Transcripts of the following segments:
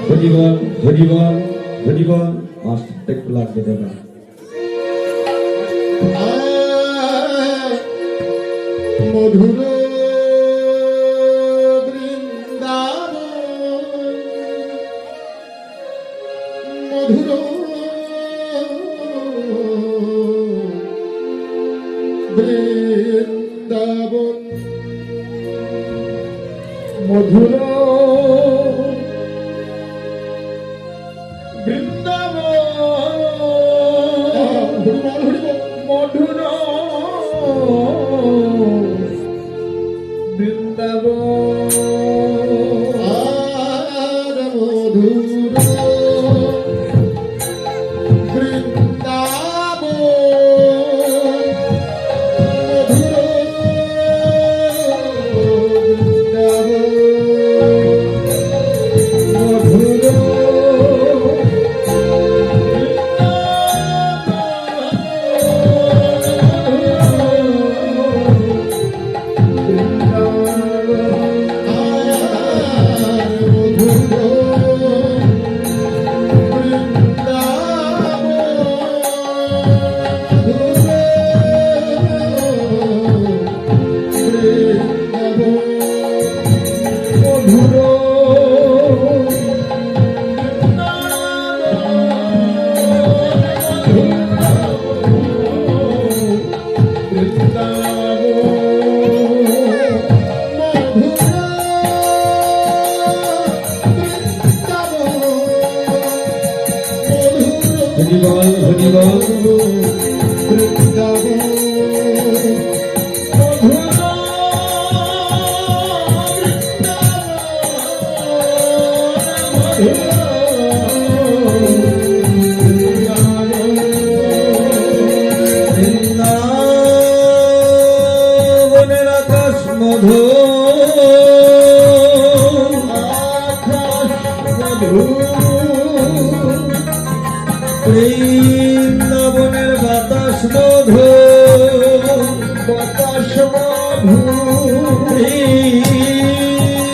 হরিবল হরিবল হরিবল মাস্টারটা একটু লাগবে দাদা। মধুর বৃন্দাবন মধুর বৃন্দাবন মধুর মধুর বৃন্দাবন আর মধুর বৃন্দাবন হরিবল হরিবল বৃন্দাবনের আকাশ মধু বৃন্দাবনের বাতাস মধু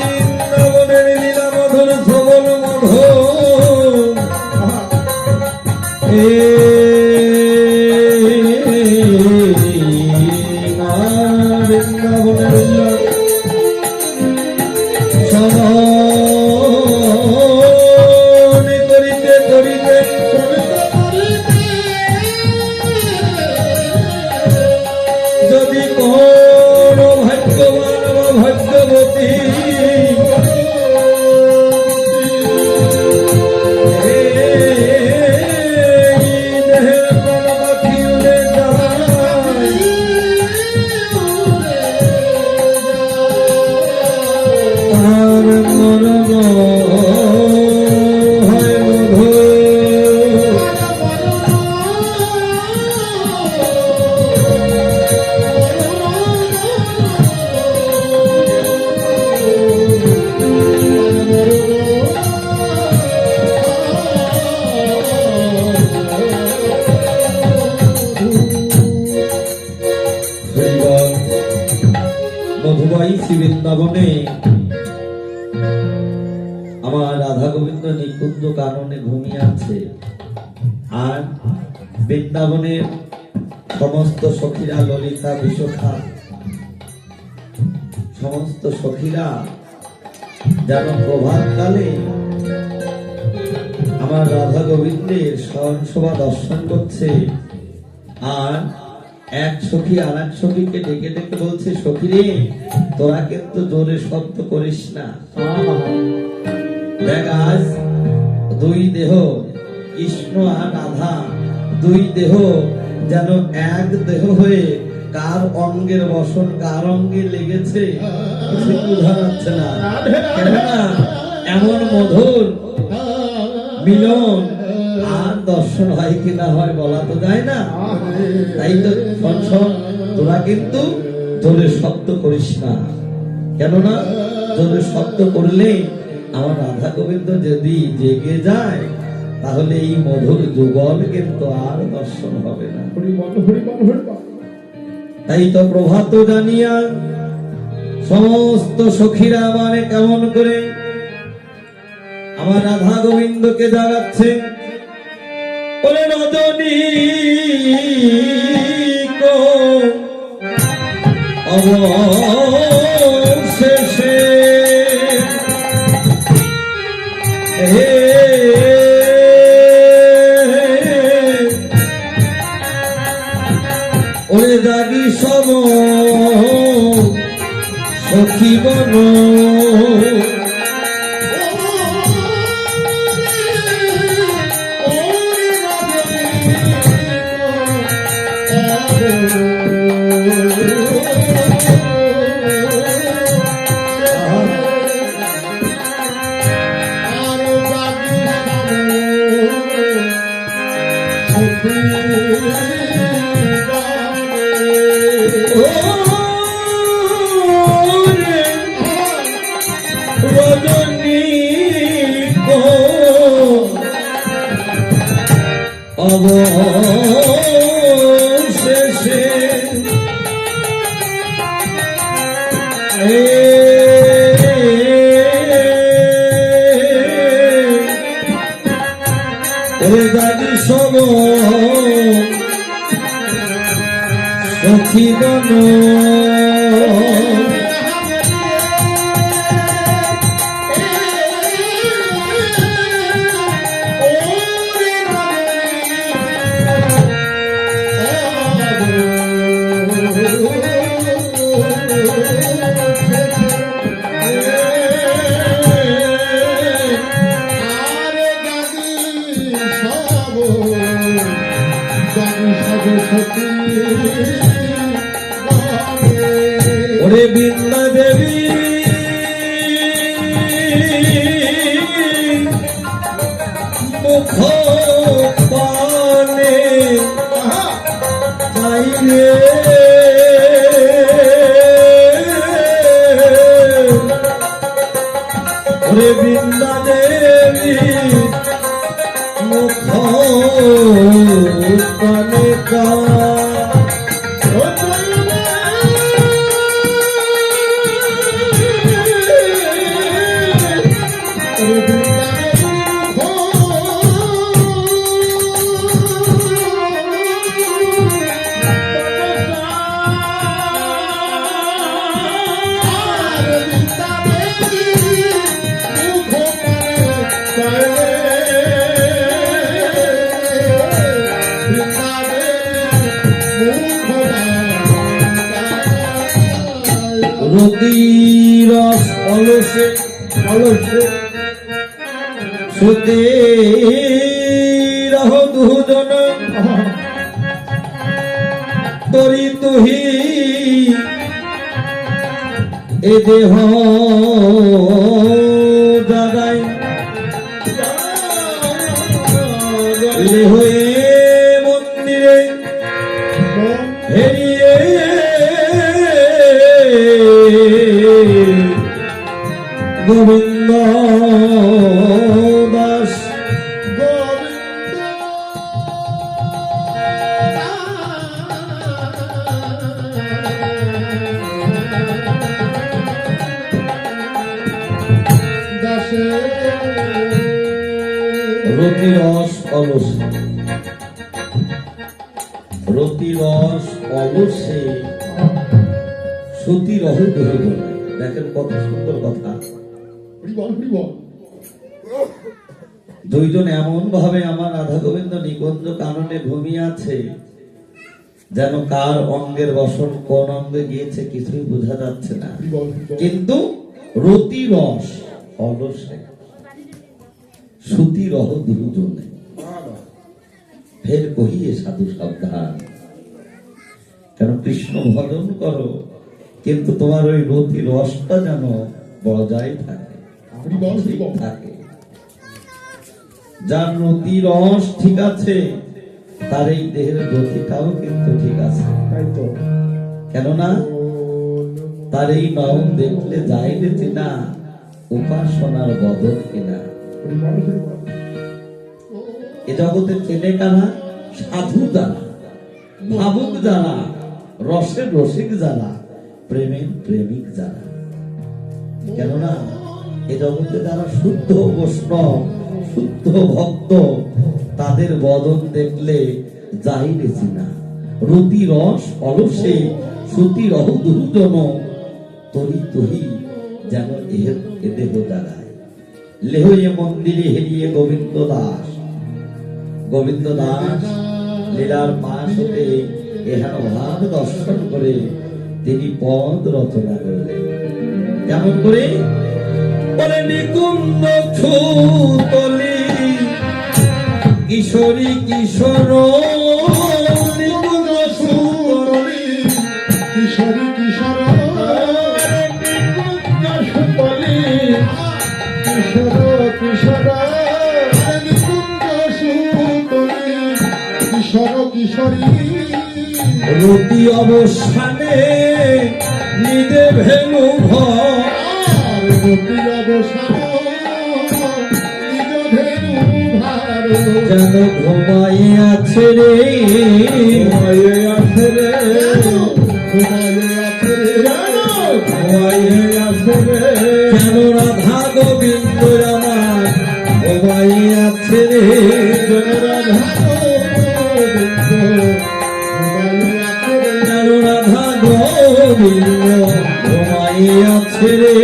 বৃন্দাবনের লীলা মধুর সবল মধু বৃন্দাবনের সমনে করিতে করিতে যদি কোন ভাগ্যবান বা ভাগ্যবতী দেহের প্রাণ পাখি উড়ে যায় তার মরণ হয় মধু মধুবাই শ্রী বৃন্দাবনে আমার রাধা গোবিন্দ নিকুঞ্জ কাননে ঘুমিয়ে আছে। আর বৃন্দাবনের সমস্ত সখীরা ললিতা বিশোখা সমস্ত সখীরা যেন প্রভাতকালে আমার রাধা গোবিন্দের স্মরণসভা দর্শন করছে। আর এক সখী আর এক সখীকে ডেকে ডেকে বলছে, সখী রে, তোরা কিন্তু জোরে শব্দ করিস না। দেখ আজ দুই দেহ, কৃষ্ণ আর রাধা, দুই দেহ যেন এক দেহ হয়ে কার অঙ্গের বসন কার অঙ্গে লেগেছে কিছু বোঝা যাচ্ছে না। কেননা এমন মধুর মিলন আর দর্শন হয় কিনা হয় বলা তো যায় না। তাই তো শোন, তোরা কিন্তু জোরে শব্দ করিস না। কেননা জোরে শব্দ করলে আমার রাধা গোবিন্দ যদি জেগে যায় তাহলে এই মধুর যুগল কিন্তু আর দর্শন হবে না। তাই তো প্রভাত জানিয়া সমস্ত সখীরা মানে কেমন করে আমার রাধা গোবিন্দকে জাগাচ্ছে। ওরে রজনী কো অবশেষে হে ওরে জাগি সব সখী বন অবশেষে দাদি সব সখী বন ওরে বৃন্দা দেবী মুখ পানে চাইলে ওরে বৃন্দা দেবী মুখ পানে রতিরস অলসে অলসে সুতে রহ দুজন তরি তুহি এ দেহ জাগাই হয়ে মন্দিরে হেরিয়ে গোবিন্দ দাস রতিরস অলসে রতিরস অলসে সতী রহ দুজন। দেখেন কত সুন্দর কথা। দুইজন এমন ভাবে আমার রাধা গোবিন্দ নিকুঞ্জ কাননে ঘুমিয়ে আছে যেন কার অঙ্গের বসন কোন অঙ্গে গিয়েছে কিছুই বোঝা যাচ্ছে না, কিন্তু রতি রস অলসে সুতি রহ দুজনে। ফের কহিয়ে সাধু সাবধান, কেন কৃষ্ণ ভজন করো কিন্তু তোমার ওই রতি রসটা যেন বজায় থাকে থাকে। যার রতি রস ঠিক আছে তার এই দেহের গতিটাও কিন্তু ঠিক আছে, কেননা তার এই নয়ন দেখলে যাই দেখি না উপাসনার বদল কিনা। এ জগতে চেনে কারা? সাধু যারা, ভাবুক যারা, রসের রসিক যারা, প্রেমের প্রেমিক যারা, কেননা এ জগতে যারা শুদ্ধ বৈষ্ণব, শুদ্ধ ভক্ত, তাদের বদন দেখলে যাই বেশি না। রতি রস অলসে শ্রুতি রহ দুর্জন, তরি তরি যেন এ দেহ জাগায়। লেহইয়ে মন্দিরে হেরিয়ে গোবিন্দ দাস, গোবিন্দ দাস লীলার পাশ হতে এহেন ভাব দর্শন করে তিনি পদ রচনা করলেন। কেমন করে? বলে নিকুঞ্জ ছুতলি কিশোরী কিশোর, নিকুঞ্জ ছুতলি কিশোরী কিশোর নিকুঞ্জ সুতলি, কিশোর কিশোর নিকুঞ্জ সুতলি, কিশোর কিশোরী রতি অবসানে নিদে ভেনু ভর, রতি অবসান নিজ ধেনু ভার, যেন ঘুমাই আছে রে, ঘুমায়ে আছে রে, ঘুমায়ে আছে রে, ঘুমায়ে আছে রে, যেন রাধা গোবিন্দ আমার ঘুমাই আছে রে, যেন রাধা গোবিন্দ ঘুমায়ে আছে রে, যেন রাধা গোবিন্দ ঘুমাই আছে রে।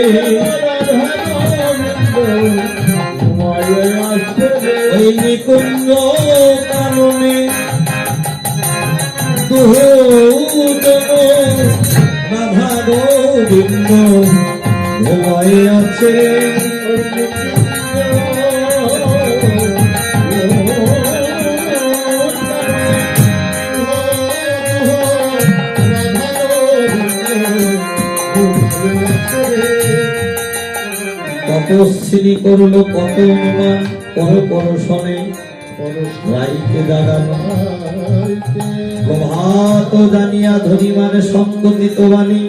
ওই নিকুঞ্জ কারণে দুজন রাধা গোবিন্দ ঘুমাই আছে রে। তপস্বিনী করলো কত অনুমান, পরশনে রাইকে জাগানো, প্রভাত জানিয়া ধনী মানে সংগঠিত বাণী,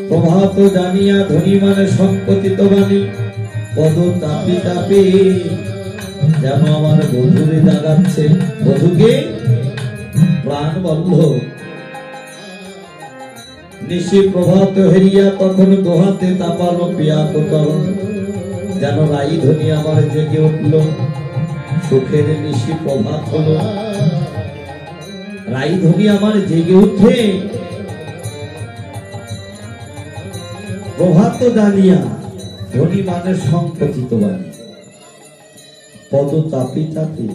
প্রভাত জানিয়া ধনী মানে সংগঠিত বাণী, পদ চাপি চাপি যেন আমার বধূরে জাগাচ্ছে, বধূকে প্রাণ বন্ধ। নিশি প্রভাত হেরিয়া তখন দোহাতে তাপালো পিয়াক তরণ, যেন রাই ধ্বনি আমার জেগে উঠল, সুখের নিশি প্রভাত হলো, রাই ধ্বনি আমার জেগে উঠে প্রভাত জানিয়া ধ্বনি মানে সংকচিত বাণী, পদ চাপি চাপি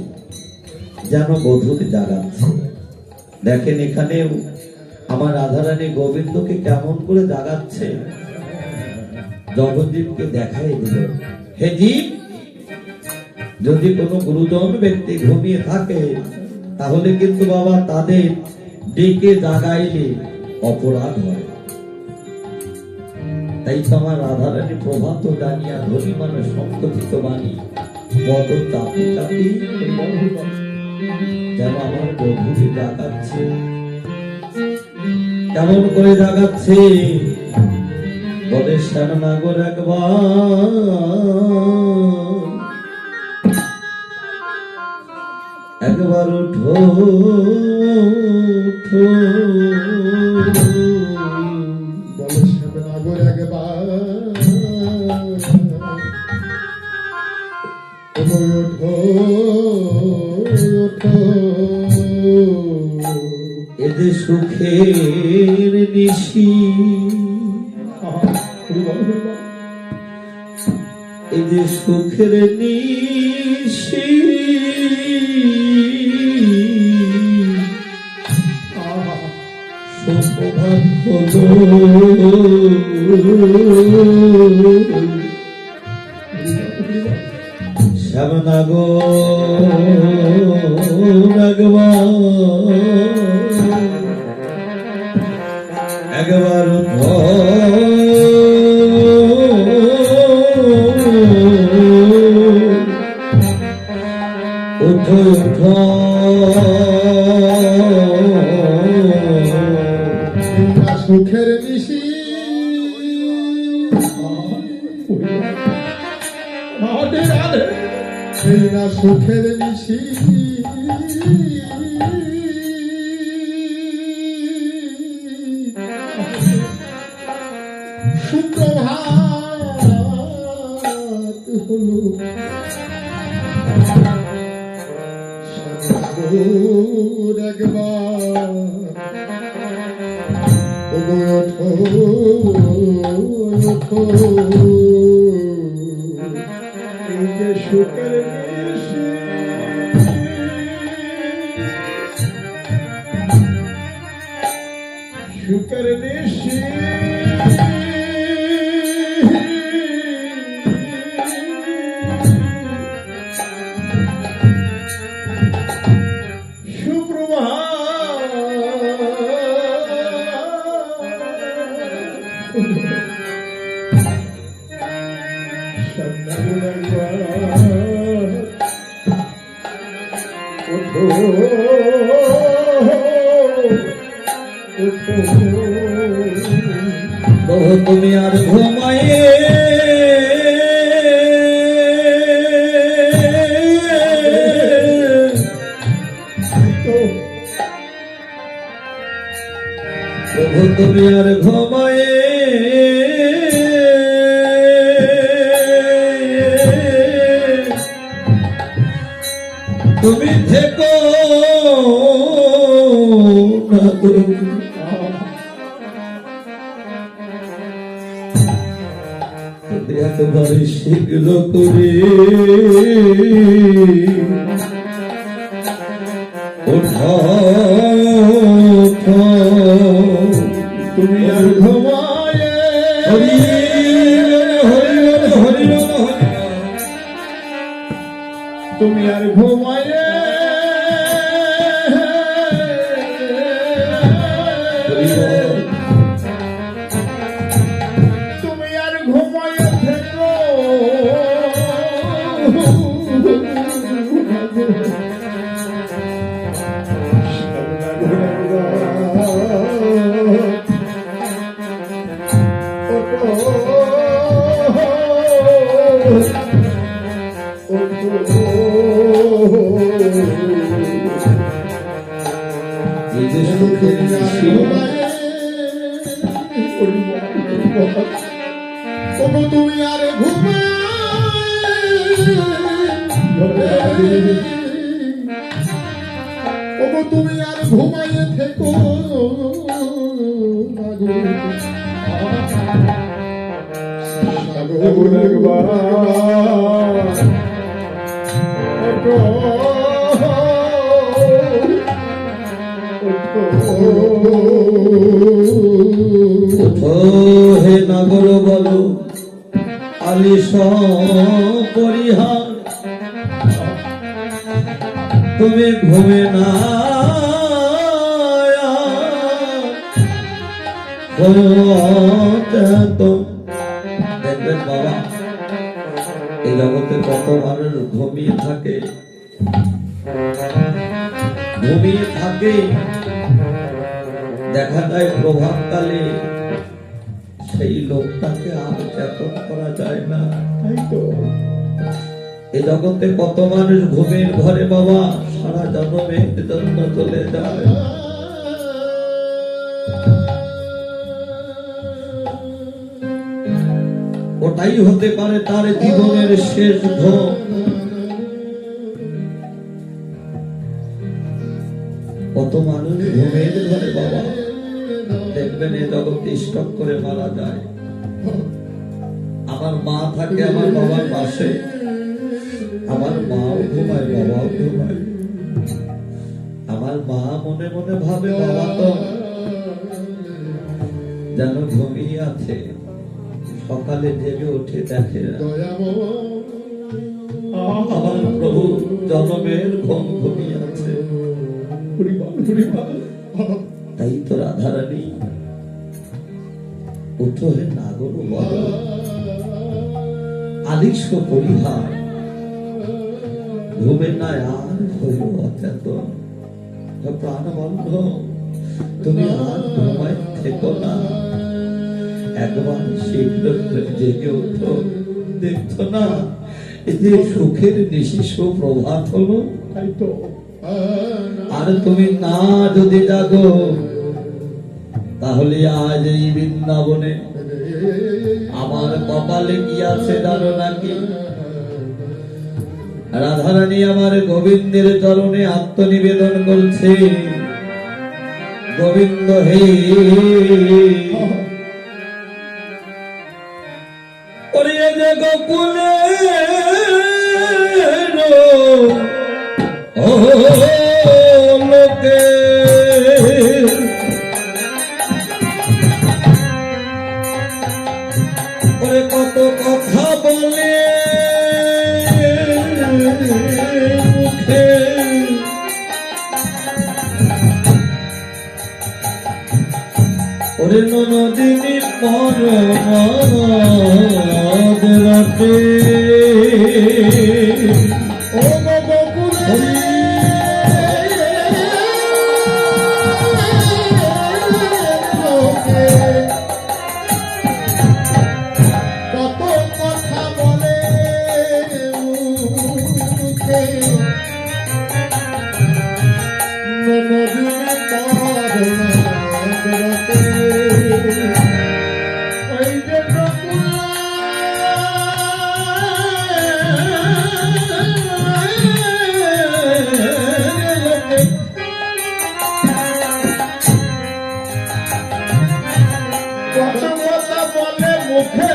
যেন বধূর জাগাচ্ছে। দেখেন এখানে আমার রাধারানী গোবিন্দকে কেমন করে জাগাচ্ছে, জগদ্দীপকে দেখাই দিল, হে জীব, যদি কোনো গুরুজন ব্যক্তি ঘুমিয়ে থাকে তাহলে কিন্তু বাবা তাদের ডেকে জাগাইলে অপরাধ হয়। তাই তো আমার রাধারানী প্রভাত জানিয়া ধনী মানে সংকচিত বাণী, পদ চাপি চাপি যেন আমার বধূকে জাগাচ্ছে। কেমন করে জাগাচ্ছে? বলে শ্যামনাগর একবার উঠো উঠো, বলে শ্যামনগর একবার ওঠো ওঠো, এদের সুখের নিশি, এদের সুখের নিশি, সুপ্রভাত হলো, শ্যামনগর একবার উঠো উঠো উঠো, সুখের নিশি, রাধে রাধে, সেই না সুখের নিশি, সুপ্রভাত হলো সাগর একবার ওগো ওঠো ওঠো এই যে সুখের নিশি সুখের নিশি প্রভু তুমি আর ঘুমায়ে প্রভু তুমি আর ঘুমায়ে তুমি থেকো না গো। একেবারে শীঘ্র করে ওঠো তুমি আর ঘুমায়ে হরি হরি হরি তুমি আর ঘুমায়ে তুমি আর ঘুমায়ে থেকো এই যে সুখের নিশি তুমি আর তুমি আর ঘুমাইয়ে থেকো সাগর একবার ওঠো হে নগর বলো আলিশ পরিহার তুমি ঘুমে না দেখবেন বাবা এই জগতে কত মানুষ ঘুমিয়ে থাকে দেখা যায় প্রভাতকালে সেই লোকটাকে আর চেতন করা যায় না। তাই তো এ জগতে কত মানুষ ঘুমের ঘরে বাবা সারা জন্মের জন্য চলে যায়। ওটাই হতে পারে তার জীবনের শেষ ঘুম। কত মানুষ ঘুমের ঘরে বাবা দেখবেন এ জগতে স্টক করে মারা যায়। আমার মা থাকে আমার বাবার পাশে, আমার মাও ঘুমায় বাবাও ঘুমায়। আমার মা মনে মনে ভাবে বাবা তো যেন ঘুমিয়ে আছে, সকালে জেগে উঠে দেখে আমার প্রভু জনমের ঘুম ঘুমিয়ে আছে। তাই তো রাধারানী উঠো হে নাগর বল আলিশ পরিহার ঘুমে না আর হইল অচেতন। প্রাণ বন্ধ তুমি আর ঘুমায় থেকো না, একবার শীঘ্র জেগে উঠো। দেখছো না এই যে সুখের নিশি সুপ্রভাত হলো। তাই তো আর তুমি না যদি জাগো তাহলে আজ এই বৃন্দাবনে আমার কপালে কি আছে জানো নাকি? রাধারানী আমার গোবিন্দের চরণে আত্মনিবেদন করছে, গোবিন্দ হে, ওরে যে গোকুলে ও লোকে ওরে কত কথা বলে মুখে, ওরে ননদিনী পরমাদ রাতে ও গো গোকুলে লোকে কত কথা বলে মুখে, ননদিনী পরমাদ রাতে ওই যে গোকুলে কত কথা বলে মুখে,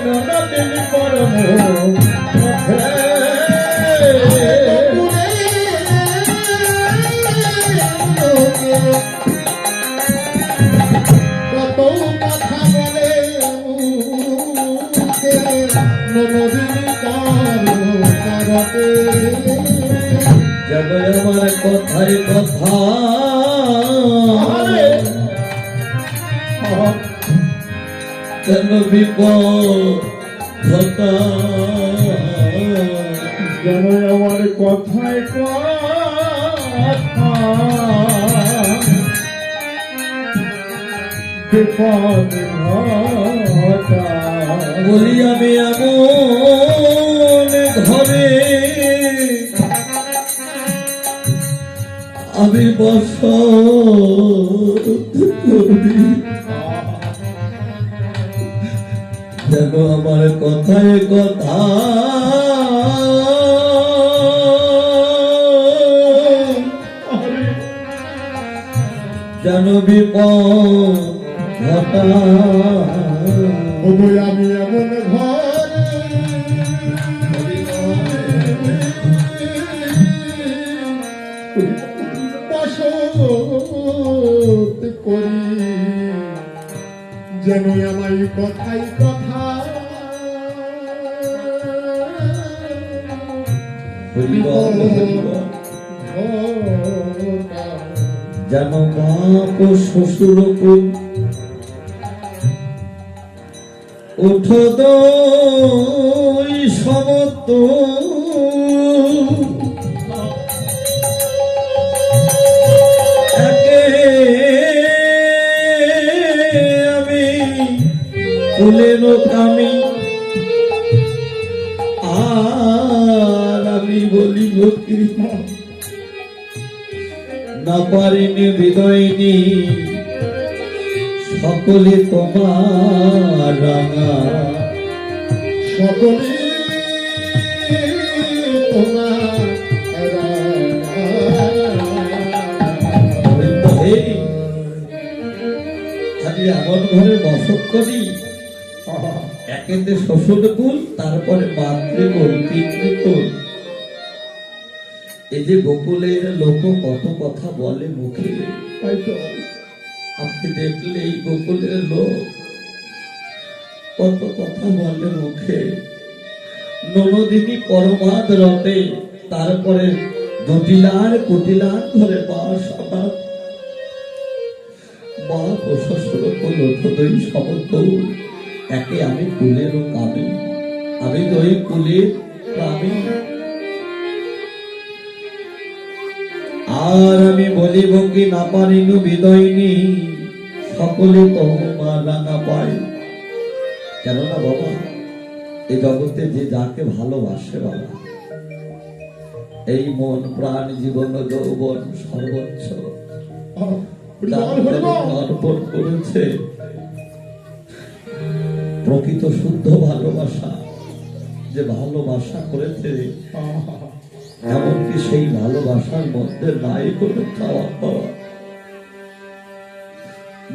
ননদিনী পরম কত কথা বলে মুখে, ননদিনী করতে যেন আমার কথায় কথা, যেন বিপদ ঘটা, যেন আমার কথায় কথা বিপদ ঘটা। বলি আমি এমন ঘরে আমি বসত করি, যেন আমার কথায় কথা, যেন বিপদ ঘটা। ওগো আমি এমন ঘরে বসত করি, যেন আমার কথাই কথা হরিবল হরিবল। ঘটা। যেন বাপ ও শ্বশুর উঠো দই সমত, একে আমি কুলের কামি, আর আমি বলিব কি না পারিনি বিদয়নি, সকলে তোমার রাঙা, সকলে তোমার হে, খালি এমন ঘরে বসত করি, একেতে শ্বশুর কুল, তারপরে মাতৃকুল, পিতৃকুল। এই যে গোকুলের লোক কত কথা বলে মুখে, তাই তো আপনি দেখলে এই গোকুলের লোক কত কথা বলে মুখে। ননদিনী পরমাদ রতে, তারপরে জটিলার কুটিলার ধরে বাস আমার বাপ ও শ্বশুর কুল উঠোদই সমতুল, একে আমি কুলেরও কামি, আমি তো ওই কুলের কামি। আর আমি বলিব কি না পারিনু বিদয়নি, সকলে তোমার রাঙা পায়। কেননা বাবা, এই জগতে যে যাকে ভালোবাসে বাবা, এই মন প্রাণ জীবন যৌবন সর্বোচ্চ অর্পণ করেছে, প্রকৃত শুদ্ধ ভালোবাসা, যে ভালোবাসা করেছে এমনকি সেই ভালোবাসার মধ্যে নাই কোনো খাওয়া পাওয়া,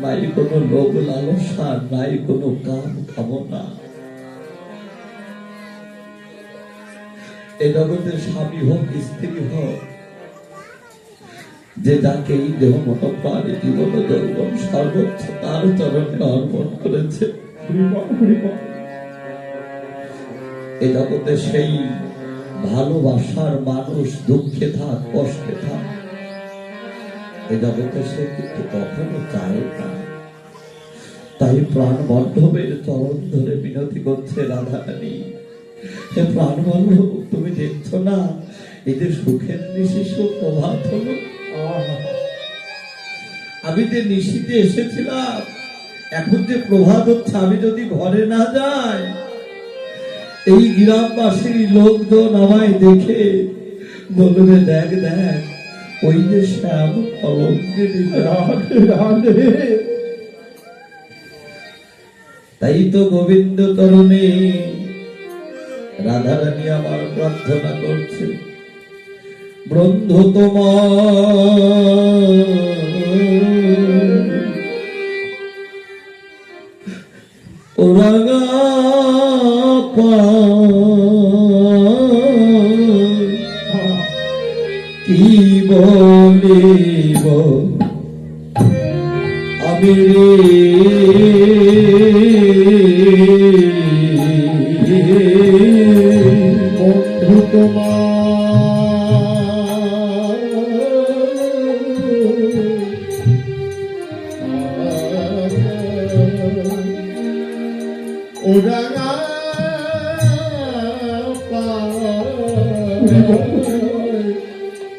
নাই কোনো লোভ লালসা, নাই কোনো কাম কামনা। এই জগতের স্বামী হোক স্ত্রী হোক, যে যাকে এই দেহ মত প্রাণ জীবন যৌবন সর্বোচ্চ তার চরণে অর্পণ করেছে, এই জগতে সেই ভালোবাসার মানুষ দুঃখে থাক কষ্টে থাক, এই জগতে সে কিন্তু কখনো চায় না। তাই প্রাণ বল্লভের চরণ ধরে বিনতি করছে রাধারানী, হে প্রাণ বল্লভ, তুমি দেখছো না এই যে সুখের নিশিস প্রভাত হলো, আমি যে নিশিতে এসেছিলাম, এখন যে প্রভাত হচ্ছে, আমি যদি ঘরে না যাই এই গ্রামবাসী লোকজন আমায় দেখে বলবে, দেখ দেখ ওই যে শ্যাম অলঙ্কিনী। তাই তো গোবিন্দ তরণে রাধারানী আমার প্রার্থনা করছে, বন্ধু তোমার রাঙা কি বলিব আমি বন্ধু তোমার ও রাঙা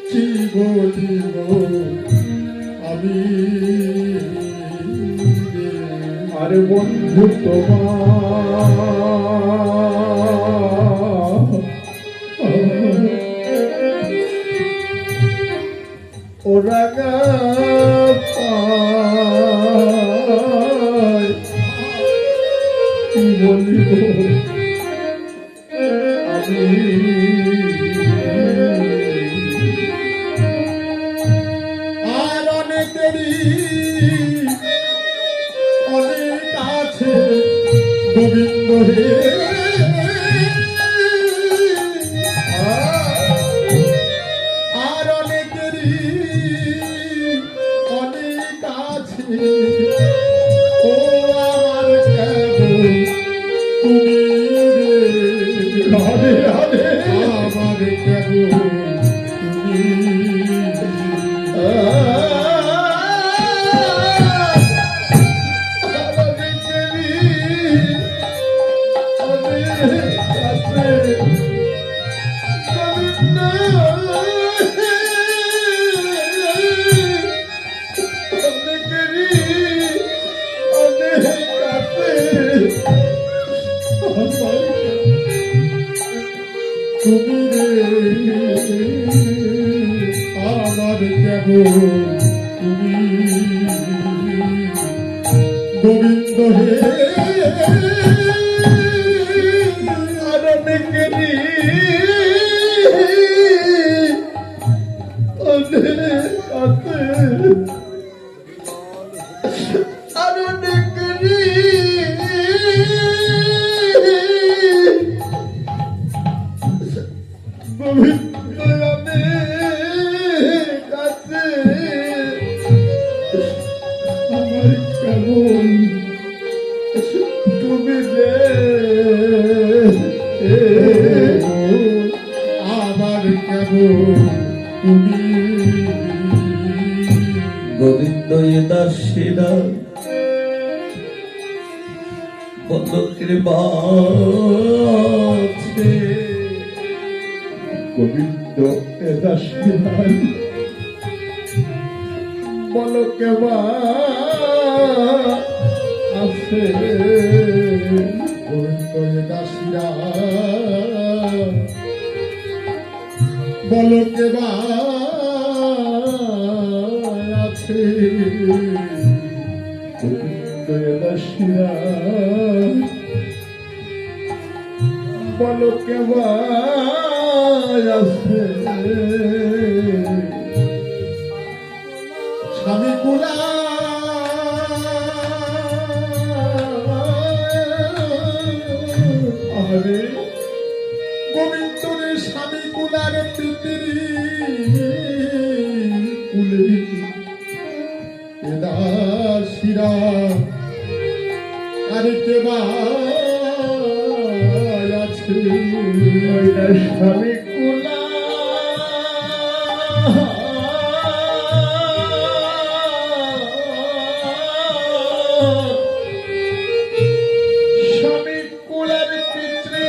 কি বলিব আমি, আরে বন্ধু তোমার ও রাঙা কি বলিব আমি, আর অনেকেরই অনেক আছে গোবিন্দ হে, আর অনেকেরই অনেক আছে, ও আমার কেবল তুমি রে, আমার কেবল তুমি। তুমি রে আমার কেবল তুমি, গোবিন্দ হে আর অনেকেরই অনেক আছে, আর অনেকেরই গোবিন্দ অনেক আছে, আমার কেমন তুমি রে, আমার কেমন তুমি। গোবিন্দ এ দাসীরা বল কৃপা আছে, গোবিন্দ দাসীরাই বল কেবা আছে, গোবিন্দ দাসীরা বল কেবা আছে, গোবিন্দ দাসীরা বলো কেমন আছে স্বামী কুলা আরে গোবিন্দরে স্বামী কুলার পিতরি কুলে দাসীরা আরে কেবা আছে স্বামী কুলা স্বামী কুলার পিতৃ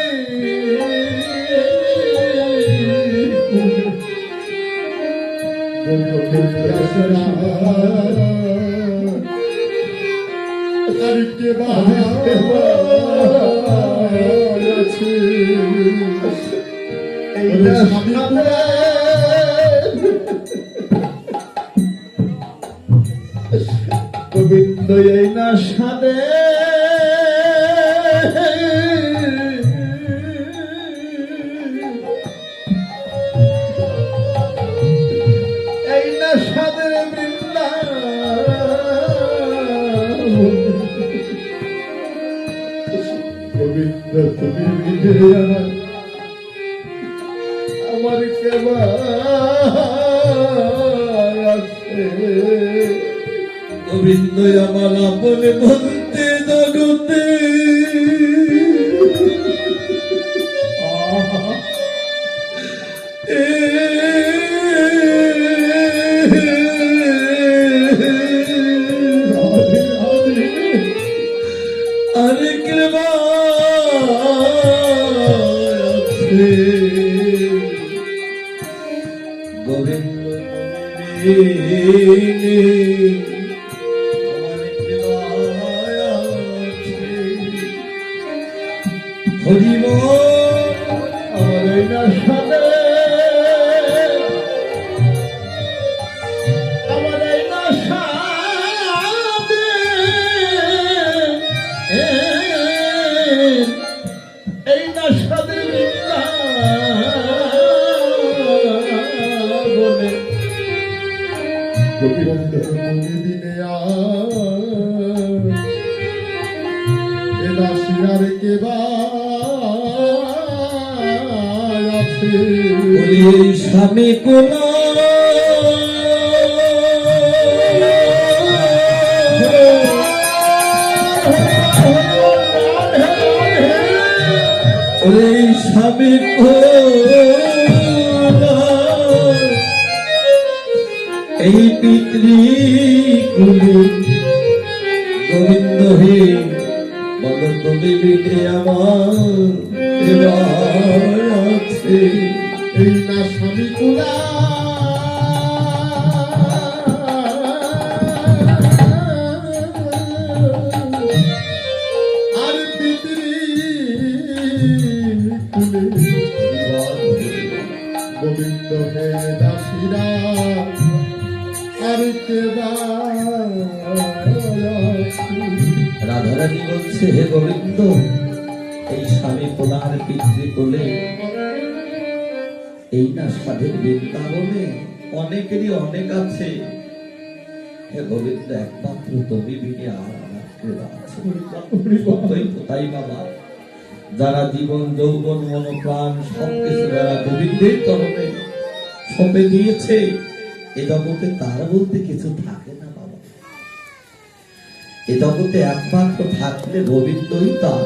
গোবিন্দ এই না সাদে এই না সাদের গোবিন্দ তুমি আমার কেবা আছে গোবিন্দ আমার আপন বলতে জগতে আরে কৃপা আছে গোবিন্দ হরিব আমার এই না সাদে আমার এই না সাদে এই না সাদে বলে গোবিন্দ দিনে এ দাসীরার কেবা আছে বলি স্বামী কোলা ওরে স্বামী কোলা এই পিতৃ কুলে গোবিন্দ হে বলো তুমি বিনে আমার আছে এই না স্বামী কুলা আর পিতৃ কুলে গোবিন্দ হে দাসীরা আর কেবা রাধারানী বলছে হে গোবিন্দ এই স্বামী কোলার পিতৃ কোলে এই না সাধের বৃন্দাবনে অনেকেরই অনেক আছে হে গোবিন্দ একমাত্র তুমি বিনে আর আমার কেউ আছে সত্যই তো তাই বাবা যারা জীবন যৌবন মন প্রাণ সবকিছু যারা গোবিন্দের চরণে সঁপে দিয়েছে এ জগতে তার বলতে কিছু থাকে না বাবা এ জগতে একমাত্র থাকলে গোবিন্দই তার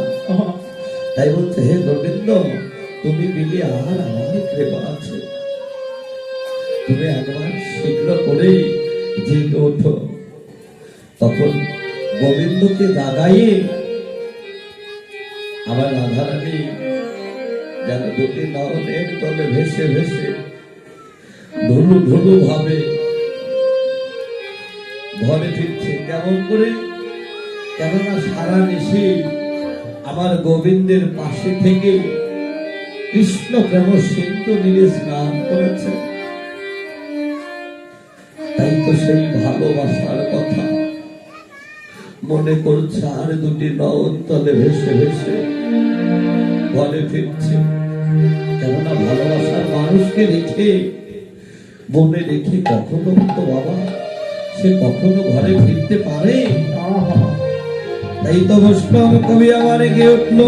তাই বলছে হে গোবিন্দ তুমি বিলে আর আমার কৃপা আছে তুমি একবার শীঘ্র করেই জেগে ওঠো তখন গোবিন্দকে জাগাইয়ে আমার রাধারানী যেন দুটি নয়নের তলে ভেসে ভেসে ধুলু ধুলু ভাবে ঘরে ফিরছে কেমন করে কেননা সারা নিশি আমার গোবিন্দের পাশে থেকে কৃষ্ণ প্রেম সিন্ধু নীলে স্নান করেছে তাই তো সেই ভালোবাসার কথা মনে করছে আর দুটি নয়ন তলে ভেসে ভেসে ঘরে ফিরছে। কেননা ভালোবাসার মানুষকে রেখে মনে রেখে কখনো তো বাবা সে কখনো ঘরে ফিরতে পারে? তাই তো বৈষ্ণব কবি আমার গিয়ে উঠল,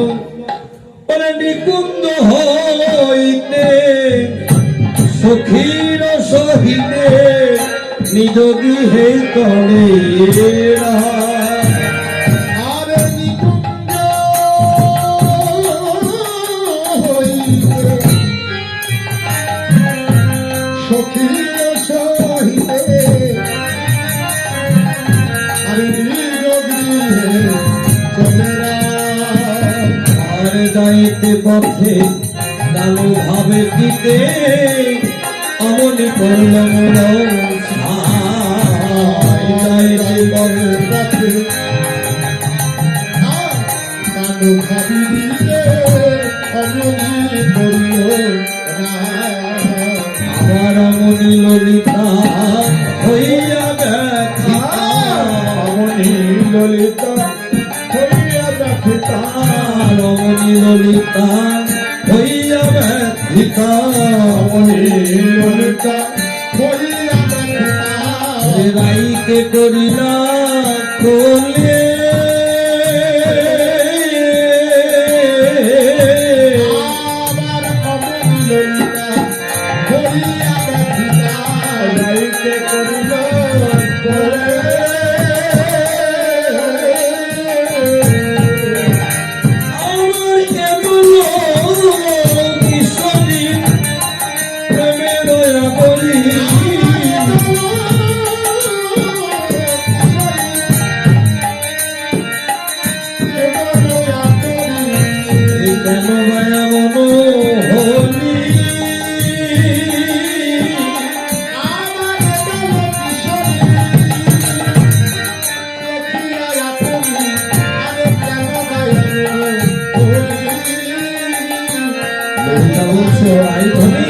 বলে নিকুঞ্জ হইতে সখীর সহিতে নিজ গৃহে চলে আরে নিকুঞ্জ হইতে সখীর সহিতে আরে নিজ গৃহে চলে আর যাইতে পথে কালো ভাবে দিতে অমনি করল যাইতে পথে কানু ভাবি দিতে অমনি করল আমার অমনি ললিতা হইয়া ব্যথিতা, অমনি ললিতা হইয়া ব্যথিতা রমণী ললিতা হইয়া ব্যথিতা, অমনি ললিতা হইয়া ব্যথিতা রাইকে করিলা কোলে আমার অমনি ললিতা হইয়া ব্যথিতা রাইকে করিল কোলে আমার এমন কিশোরী প্রেমের বলি কেন মায়া মন হলি ললিতা বলছো আই ধনী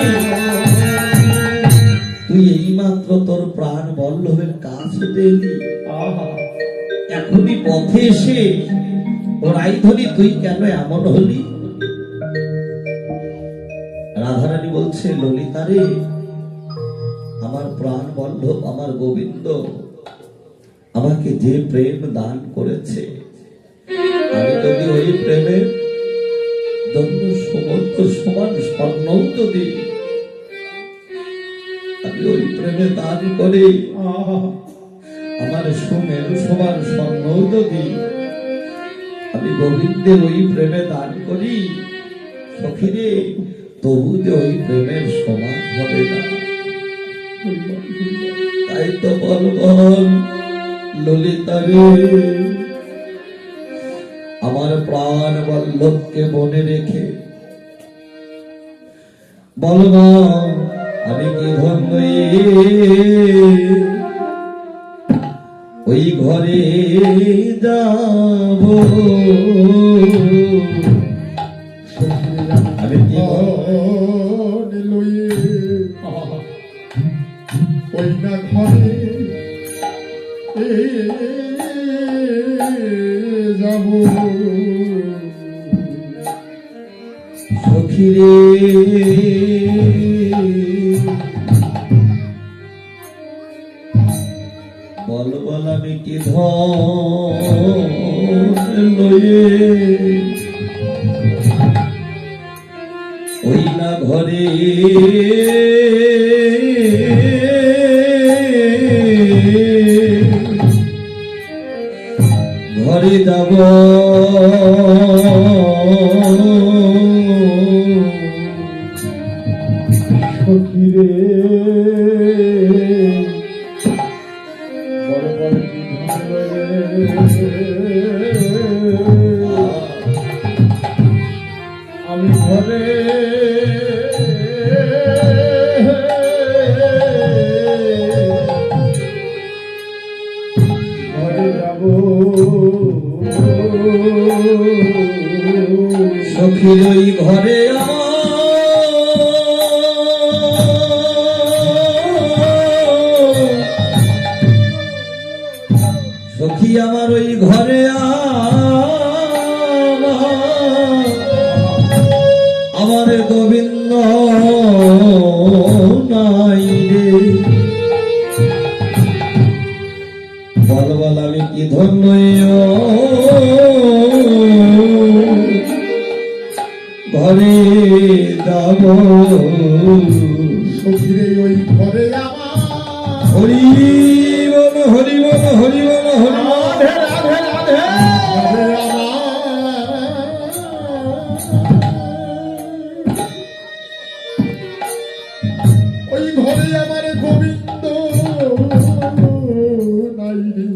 তুই এইমাত্র তোর প্রাণ বল্লভের কাছ হতে এলি, এখনই পথে এসে ওর আইধনী তুই কেন এমন হলি? রাধারানী বলছে ললিতা রে, আমার প্রাণ বল্লভ আমার গোবিন্দ আমাকে যে প্রেম দান করেছে, আমি যদি ওই প্রেমের জন্য সমস্ত সমান স্বর্ণও যদি আমি ওই প্রেমে দান করে আমার সোমের সমান স্বর্ণও যদি আমি গোবিন্দের ওই প্রেমে দান করি, সখীরে তবু যে ওই প্রেমের সমান হবে না। তাই তো বল বল ললিতা রে, আমার প্রাণ বল্লভকে মনে রেখে বল না আমি কি ধন্য ওই ঘরে যাব, আমি কি ওই না ঘরে যাব সখীরে বল বল আমি কি ধন লয়ে ওই না ঘরে ঘরে যাব সখীরে বড় বড় কি আমি ঘরে ঘরে যাব সখীর ওই ঘরে সখী আমার ওই ঘরে গোবিন্দ নাই রে। বল বল আমি কি ধন্য ঘরে যাব সখীরে ওই ঘরে আমার হরি বল হরি বল হরি বল হরি বল। রাধে রাধে রাধে ঘরে আমার ওই ঘরে আমার গোবিন্দ নাই রে।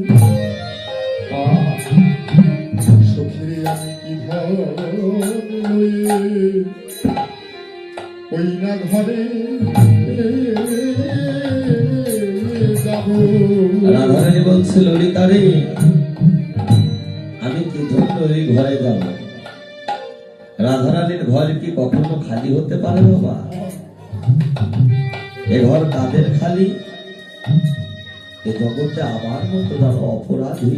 সখীরে আমি কি ধরে ওই না ঘরে যাব। রাধারানী বলছে ললিতা রে আমি কি ধন্য ওই ঘরে যাব। রাধারানীর ঘর কি কখনো খালি হতে পারে বাবা? এ ঘর কাদের খালি? এ জগতে আমার মতো যারা অপরাধী,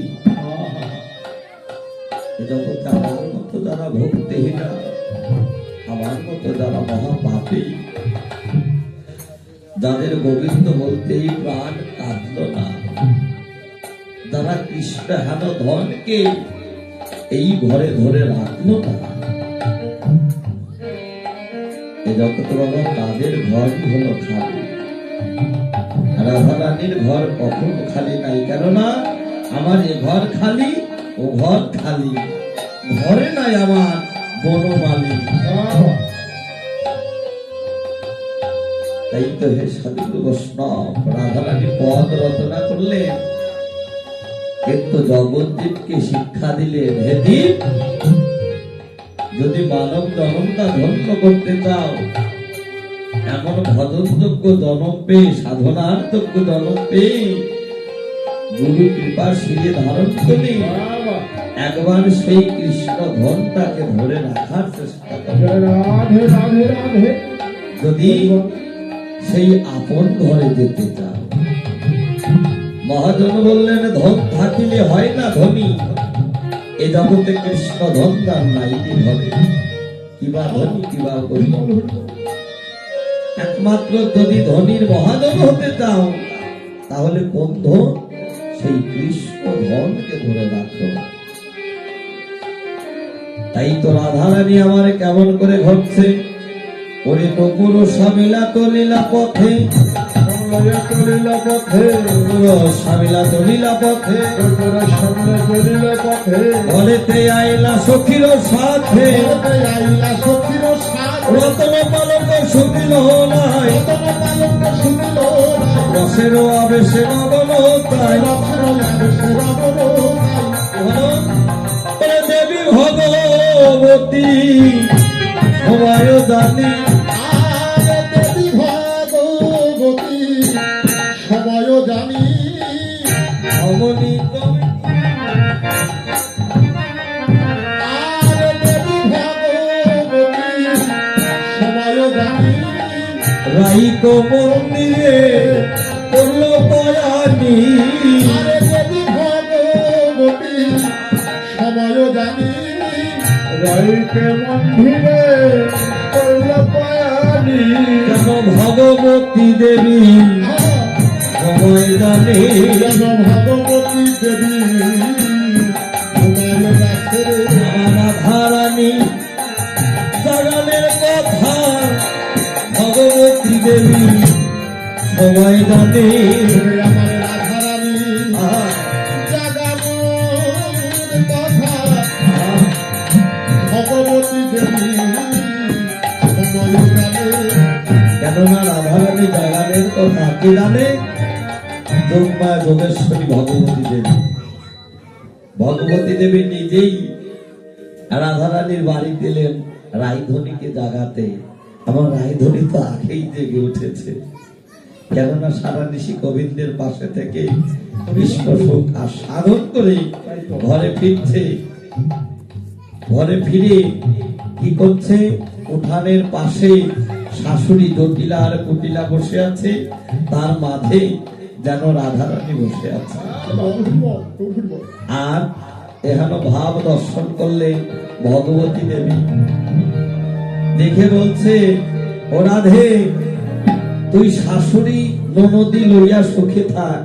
এ জগতে আমার মতো যারা ভক্তিহীনা, আমার মতো যারা মহাপাপী, যাদের গোবিন্দ বলতেই প্রাণ কাঁদল না, যারা কৃষ্ণ হেন ধনকে এই ঘরে ধরে রাখলো না, এ জগৎ বাবা তাদের ঘরই হলো খালি। রাধারানীর ঘর কখনো খালি নাই, কেননা আমার এ ঘর খালি, ও ঘর খালি, ঘরে নাই আমার বনমালী। তাই তো হে সাধু বৈষ্ণব রাধারানী পদ রচনা করলেন, কিন্তু জগৎদীপকে শিক্ষা দিলেন, হে দীপ যদি মানব জনমটা ধন্য করতে চাও, এমন ভজনযোগ্য জনম পেয়ে, সাধনার্থজ্ঞ জনম পেয়ে গুরু কৃপা শিরে ধারণ করে একবার সেই কৃষ্ণ ধনটাকে ধরে রাখার চেষ্টা করো। রাধে রাধে রাধে যদি সেই আপন ঘরে যেতে চাও। মহাজন বললেন ধন থাকিলে হয় না ধনী, এ জগতে কৃষ্ণ ধন তার নাই ধরে, কিবা ধনী কিবা গরিব। একমাত্র যদি ধনীর মহাজন হতে চাও, তাহলে কোন ধন? সেই কৃষ্ণ ধনকে ধরে রাখো। তাই তো রাধারানী আমার কেমন করে ঘটছে, ওরে নকুল সামিলা তলিলা পথে, চলিলা পথে সামিলা তলিলা পথে, সামনে চলিলা পথে বলেতে আইলা সখীর সাথে, আইলা সখীর সাথ রতন পালক শুনিল নাই, শুনিল রসের আবেশে নগল তাই, ওরে দেবী ভগবতী সবাই জানি, দেবী ভগবতী সময় জানি অমনি দেবী ভগবতী সময় জানি রাইক মন্দিরে করল পয়ানি, দেবী ভগবতী সময় জানি রাইকে মন্দিরে করল পয়ানি কেন ভগবতী দেবী সময় জানে, ভগবতী দেবী ঘুমায় রাখে রাধারানী জাগানের কথা ভগবতী দেবী সময় জানে। আমার রাধারানী আহা, জাগানোর কথা ভগবতী দেবী সময় জানে কেননা রাধারানী জাগানের কথা কে জানে? যোগমা যোগেশ্বরী ভগবতী দেবী। ভগবতী দেবী নিজেই রাধারানীর বাড়ি দিলেন রায়ধনীকে জাগাতে। আমার রায়ধনী তো আগেই জেগে উঠেছে, কেননা সারা নিশি গোবিন্দের পাশে থেকে কৃষ্ণ সুখ আর সাধন করে ঘরে ফিরছে। ঘরে ফিরে কি করছে? উঠানের পাশে শাশুড়ি জটিলা আর কুটিলা বসে আছে, তার মাঝে যেন রাধারানী বসে আছে। আর এখানে ভাব দর্শন করলে ভগবতী দেবী দেখে বলছে, ও রাধে, তুই শাশুড়ি ননদি লইয়া সুখে থাক,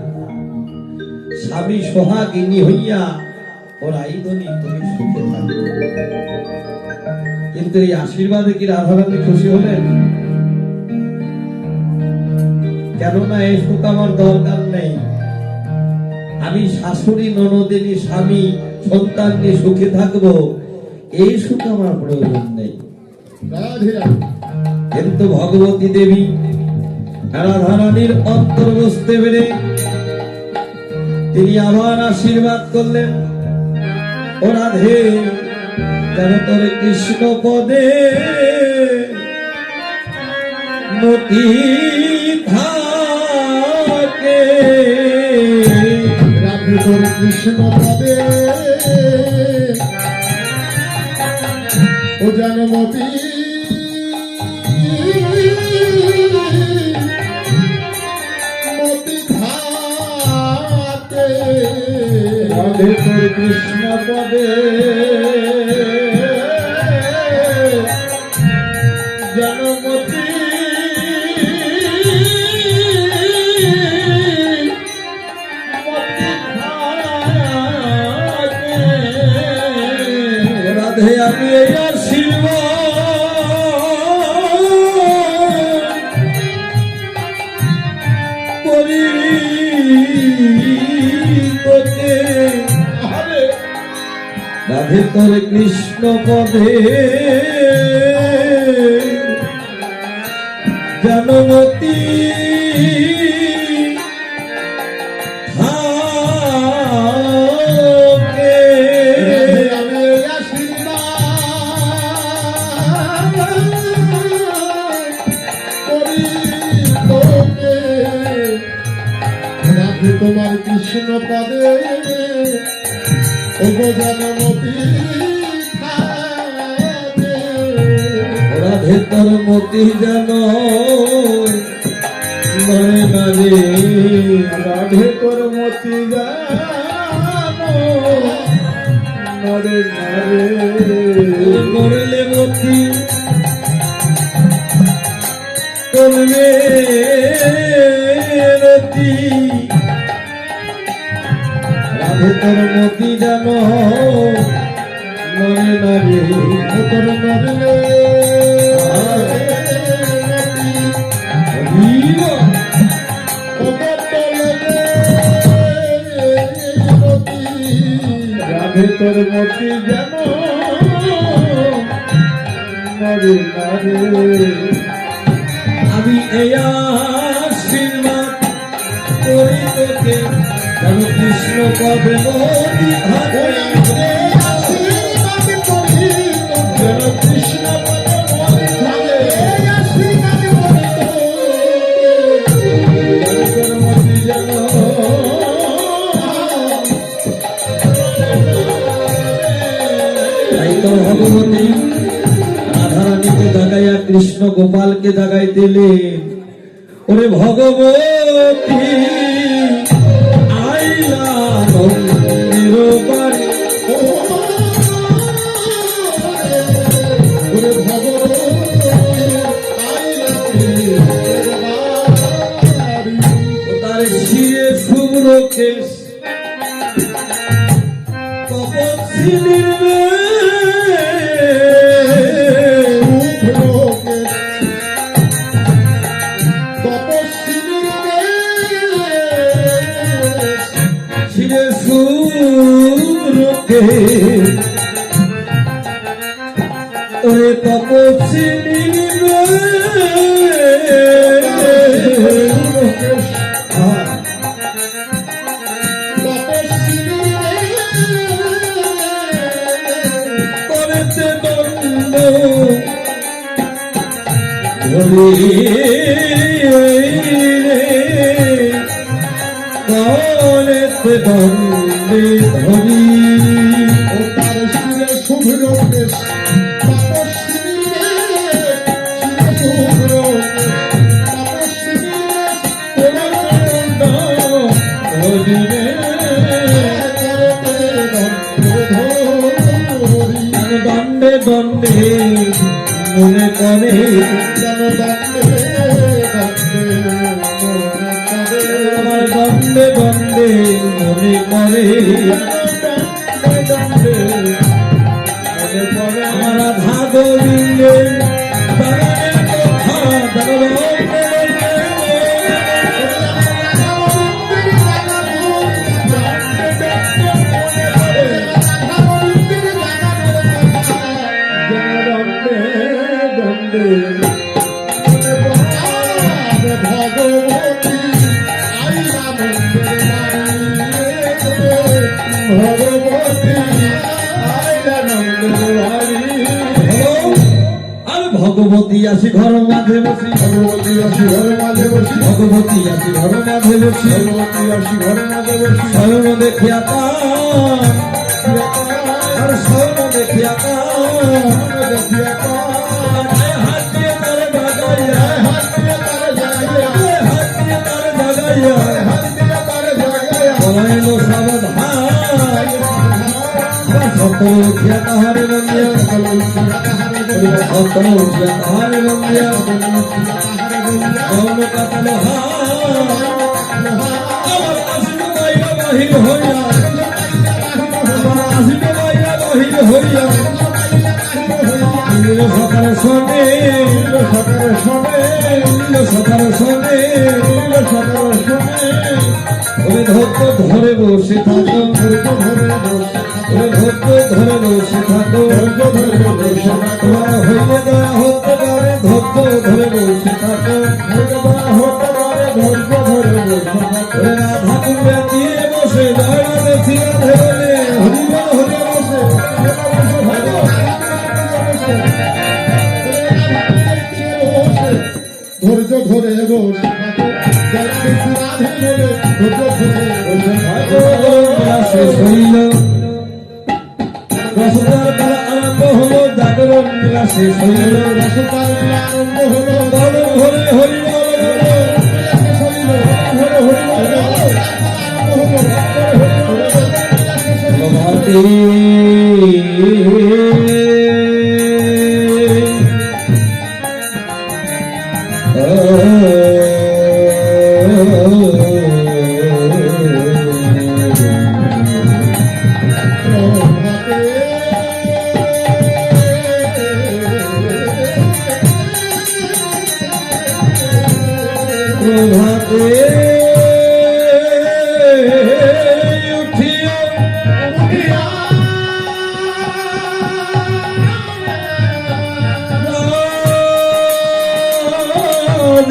স্বামী সোহাগিনী হইয়া ওরাই ধনী তুমি সুখে থাক। কিন্তু এই আশীর্বাদে কি রাধারানী খুশি হলেন? কেননা এই সুখ আমার দরকার নেই। আমি শাশুড়ি ননদিনী স্বামী সন্তান নিয়ে সুখে থাকবো, এই সুখ আমার প্রয়োজন নেই। রাধে রাধে। কিন্তু ভগবতী দেবী রাধারানীর অন্তর বুঝতে পেরে তিনি আবার আশীর্বাদ করলেন, ও রাধে, যেন তোর কৃষ্ণ পদে মতি থাকে। রাধে তোর কৃষ্ণ পদে ও জানমতি মতি থাকে। রাধে তোর কৃষ্ণ পদে জনমতি রাধে, আমি এই আশীর্বাদ করি তোকে। রাধে তোর কৃষ্ণ পদে জনমতি থাকে। আমি আশীর্বাদ করি তোকে। রাধে তোমার কৃষ্ণ পদে ও জানমতি থাকে। রাধে তোর মতি যেন নয় না রে। রাধে তোর মতি যেন নরে না রে। নড়লে মতি করবে রতি। রাধে তোর মতি যেন নরে না রে। তোর নরলে রাধে তোর মতি যেন নরে না রে। আমি এই আশীর্বাদ করি তোকে, যেন কৃষ্ণ পদে মতি থাকে। যেন কৃষ্ণ পদে মতি থাকে। রাধে তোর মতি যেন তাই তো ভগবতী রাধারানীকে জাগাইয়া কৃষ্ণ গোপালকে জাগাই দিলেন। ওরে ভগবতী আইলা নন্দের বাড়ি। তার শিরে শুভ্র কেশ, তপস্বিনীর শিরে শুভ্র কেশ, ওরে তপস্বিনীর করেতে দণ্ড ধরি করেতে দণ্ডে ধরি। শুভ্র কেশ দণ্ডে দণ্ডে মনে করে যেন দণ্ডে আমার দ্বন্দ্বে দ্বন্দ্বে মনে করে আমার রাধা গোবিন্দে ভগবতী আসি ঘর মাঝে বসি ভগবতী আসি ঘর মাঝে বসি ভগবতী আসি ঘর মাঝে বসি ভগবতী আসি ঘর মাঝে বসি স্বয়ং দেখিয়া আর স্বয়ং দেখিয়া দেখিয়া হাত দিয়ে তার বাগাইয়া হাত দিয়ে তারে জাগাইয়া হাত দিয়ে তার বাগাইয়া হাত দিয়ে তারে জাগাইয়া বলাইল সাবধান শত উঠিয়া তাহারে বন্দিয়া শত উঠিয়া তাহারে বন্দিয়া কৌন কাতল আমার আসিব বাইরা বাহির হইয়া আমার আসিব বাইরা বাহির হইয়া নীল সকাল শোনে সকালে শোনে নীল সকাল শোনে নীল সকালে শোনে ওরে ধৈর্য ধরে বসে থাকো ধৈর্য ধরে বসে ওরে ধৈর্য ধরে বসে থাকো ধৈর্য ধরে বসে তোমার হইলে দয়া হতে পারে ধৈর্য ধরে বসে থাকো হতে পারে ধৈর্য ধরে বসে ওরে রাধা কুণ্ডে দিয়ে বসে দয়া দেখি রাধে বলে হরিবল হরে বসে ধৈর্য ধরে বসে যারা বেশি রাধে বলে ধৈর্য ধরে বসে শেষ হইল রসদার বেলা আরম্ভ হলো জাগরণ মেলা শেষ হইল রসকাল আরম্ভ হলো বল হরে হরি প্রভাতে উঠিও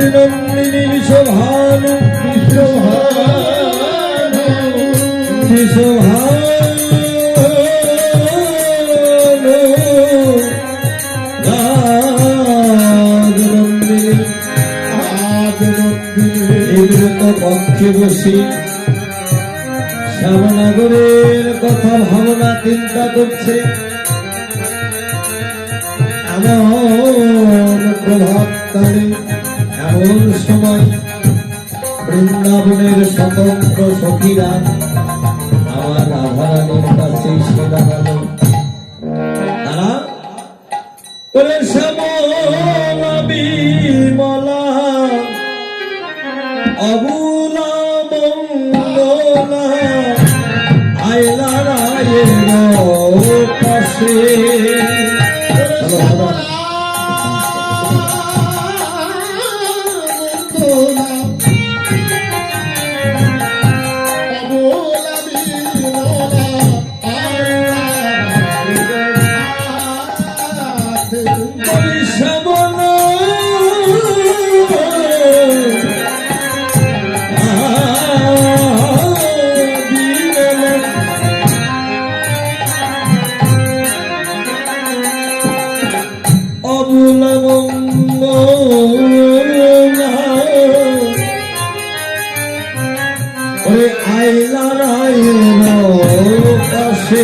নন্দিনী বিশ্বভানু পক্ষে বসি শ্যামনগরের কথা ভাবনা চিন্তা করছে এমন প্রভাবকালে এমন সময় বৃন্দাবনের স্বতন্ত্র সখীরা আমার রাধারানীর কাছে এসে দাঁড়ালো তারা বলে শ্যামলা বিমলা অবুলা মঙ্গলা আইলা রায়ের পাশে আইলা রায়ের পাশে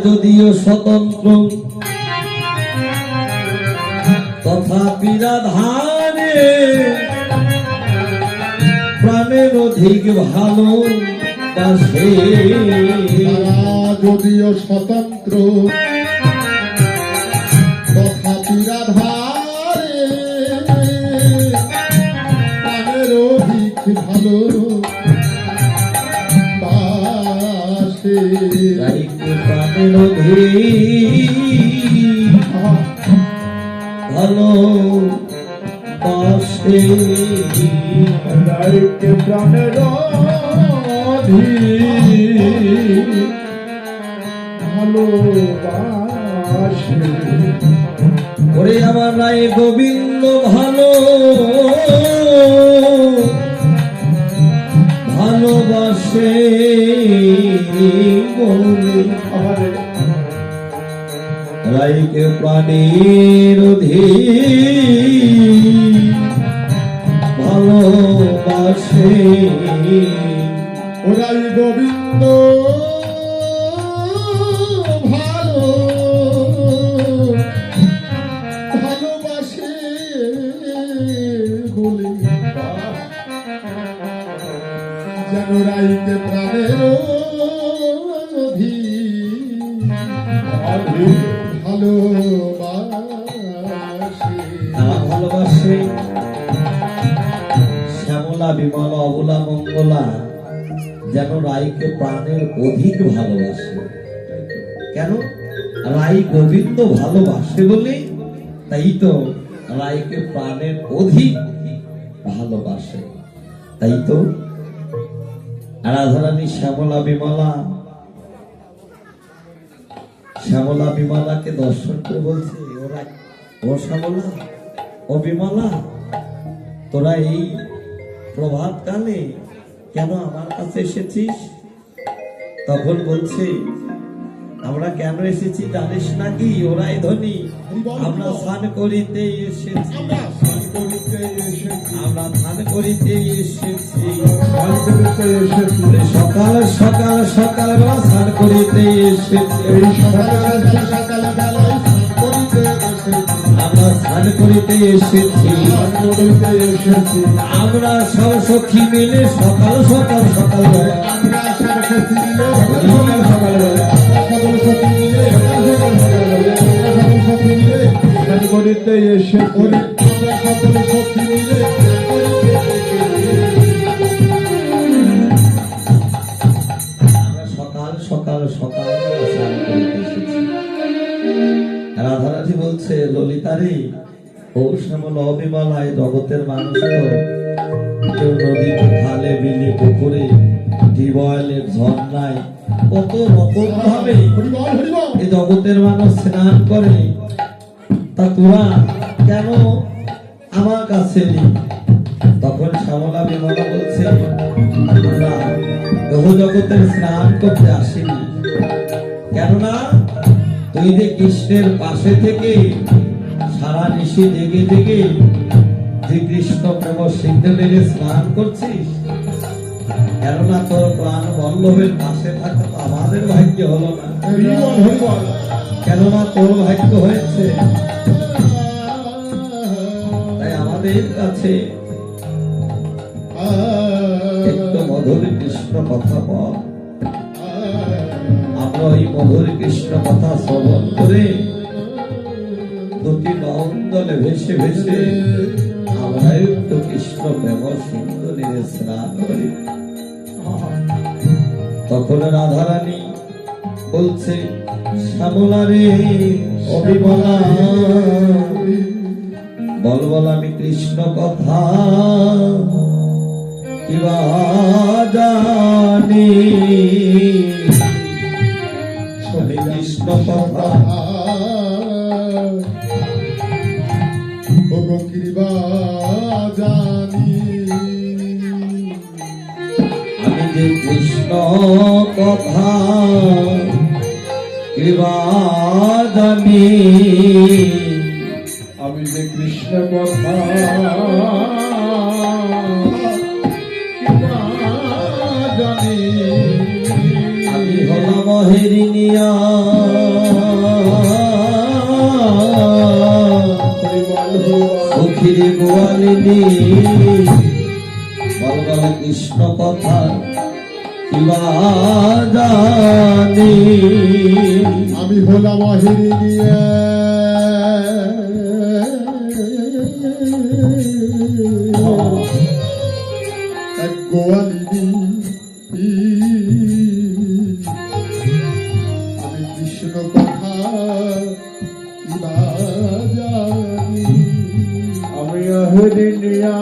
যদিও স্বতন্ত্র তথাপি রাধারে প্রাণের অধিক ভালো বাসে। তারা যদিও স্বতন্ত্র তথাপি রাধারে প্রাণের অধিক ভালো বাসে। রাইকে প্রাণের অধিক ভালো বাসে। রাইকে প্রাণের ভালোবাসে। ওরে আমার রায় গোবিন্দ ভালো ভালোবাসে বলে আমাদের রাইকে প্রাণের অধিক ভালোবাসে। ওরাই গোবিন্দ ভালো ভালোবাসে বলে যেন রাইকে প্রাণের ভালোবাসে। তারা ভালোবাসে শ্যামলা বিমলা অবলা মঙ্গলা যেন রাইকে প্রাণের অধিক ভালোবাসে। কেন? রাই গোবিন্দ ভালোবাসে বলে তাই তো রাইকে প্রাণের অধিক ভালোবাসে। তাই তো রাধারানী শ্যামলা বিমলাকে দর্শন করে বলছে, ওরা ও শ্যামলা ও বিমলা, তোরা এই প্রভাত কালে কেন আমার কাছে এসেছিস? তখন বলছে, আমরা কেন এসেছি জানিস নাকি? ওরাই ধনী, আমরা স্নান করিতে এসেছি, আমরা স্নান করিতে এসেছি, আমরা স্নান করিতে এসেছি, স্নান করিতে এসেছি। সকাল সকাল সকাল বেলা স্নান করিতে এসেছি, এই সকাল সকাল বেলায় স্নান করিতে এসেছি, আমরা স্নান করিতে এসেছি, স্নান করিতে এসেছি। আমরা সব সখী মিলে সকাল সকাল সকাল বেলা আমরা সব সখী মিলে সকাল সকাল বেলা, সকল সখী মিলে সকাল সকাল বেলা, সকল সখী মিলে স্নান করিতে এসেছি। আমরা সকল সখী মিলে স্নান করিতে এসেছি। আমরা সকাল সকাল সকাল বেলা স্নান করিতে এসেছি। রাধারানী বলছে, ললিতারে ও শ্যামল অবিমলায় জগতের মানুষের কেউ নদীতে, খালে, বিলে, পুকুরে, টিউবওয়েলের ঝর্ণায় কত রকম ভাবে হরিবল হরিবল। এই জগতের মানুষ স্নান করে, তা তোরা কেন আমার কাছে এলি? তখন শ্যামলা বিমলা বলছে, আমরা গ্রহ জগতের স্নান করতে আসিনি। কেননা তুই যে কৃষ্ণের পাশে থেকে সারা নিশি জেগে জেগে যে কৃষ্ণ প্রেম সিদ্ধ লেগে স্নান করছিস, কেননা তোর প্রাণ বল্লভের পাশে থাকা তো আমাদের ভাগ্য হলো না, হরিবল হরিবল। কেননা তোর ভাগ্য হয়েছে। তাই আমাদের কাছে একটু মধুর কৃষ্ণ কথা বল, আমরা ওই মধুর কৃষ্ণ কথা শ্রবণ করে দুটি নন্দলে ভেসে ভেসে আমরা একটু কৃষ্ণ প্রেম সিন্ধু নিয়ে স্নান করি। তখন রাধারানী বলছে, শ্যামলা রে অবিমলা, বল বল আমি কৃষ্ণ কথা কিবা জানি, আমি কৃষ্ণ কথা ওগো কৃপা জানি, আমি যে কৃষ্ণ কথা কিবা জানি, আমি যে কৃষ্ণ কথা কৃপা জানি। আমি হলাম মহেরিনিয়া সখীর গোয়ালিনী বল বল কৃষ্ণ কথা কিবা জানি আমি হলাম অহিরিনিয়া এক গোয়ালিনী আমি কৃষ্ণ কথা কিবা জানি আমি অহিরিনিয়া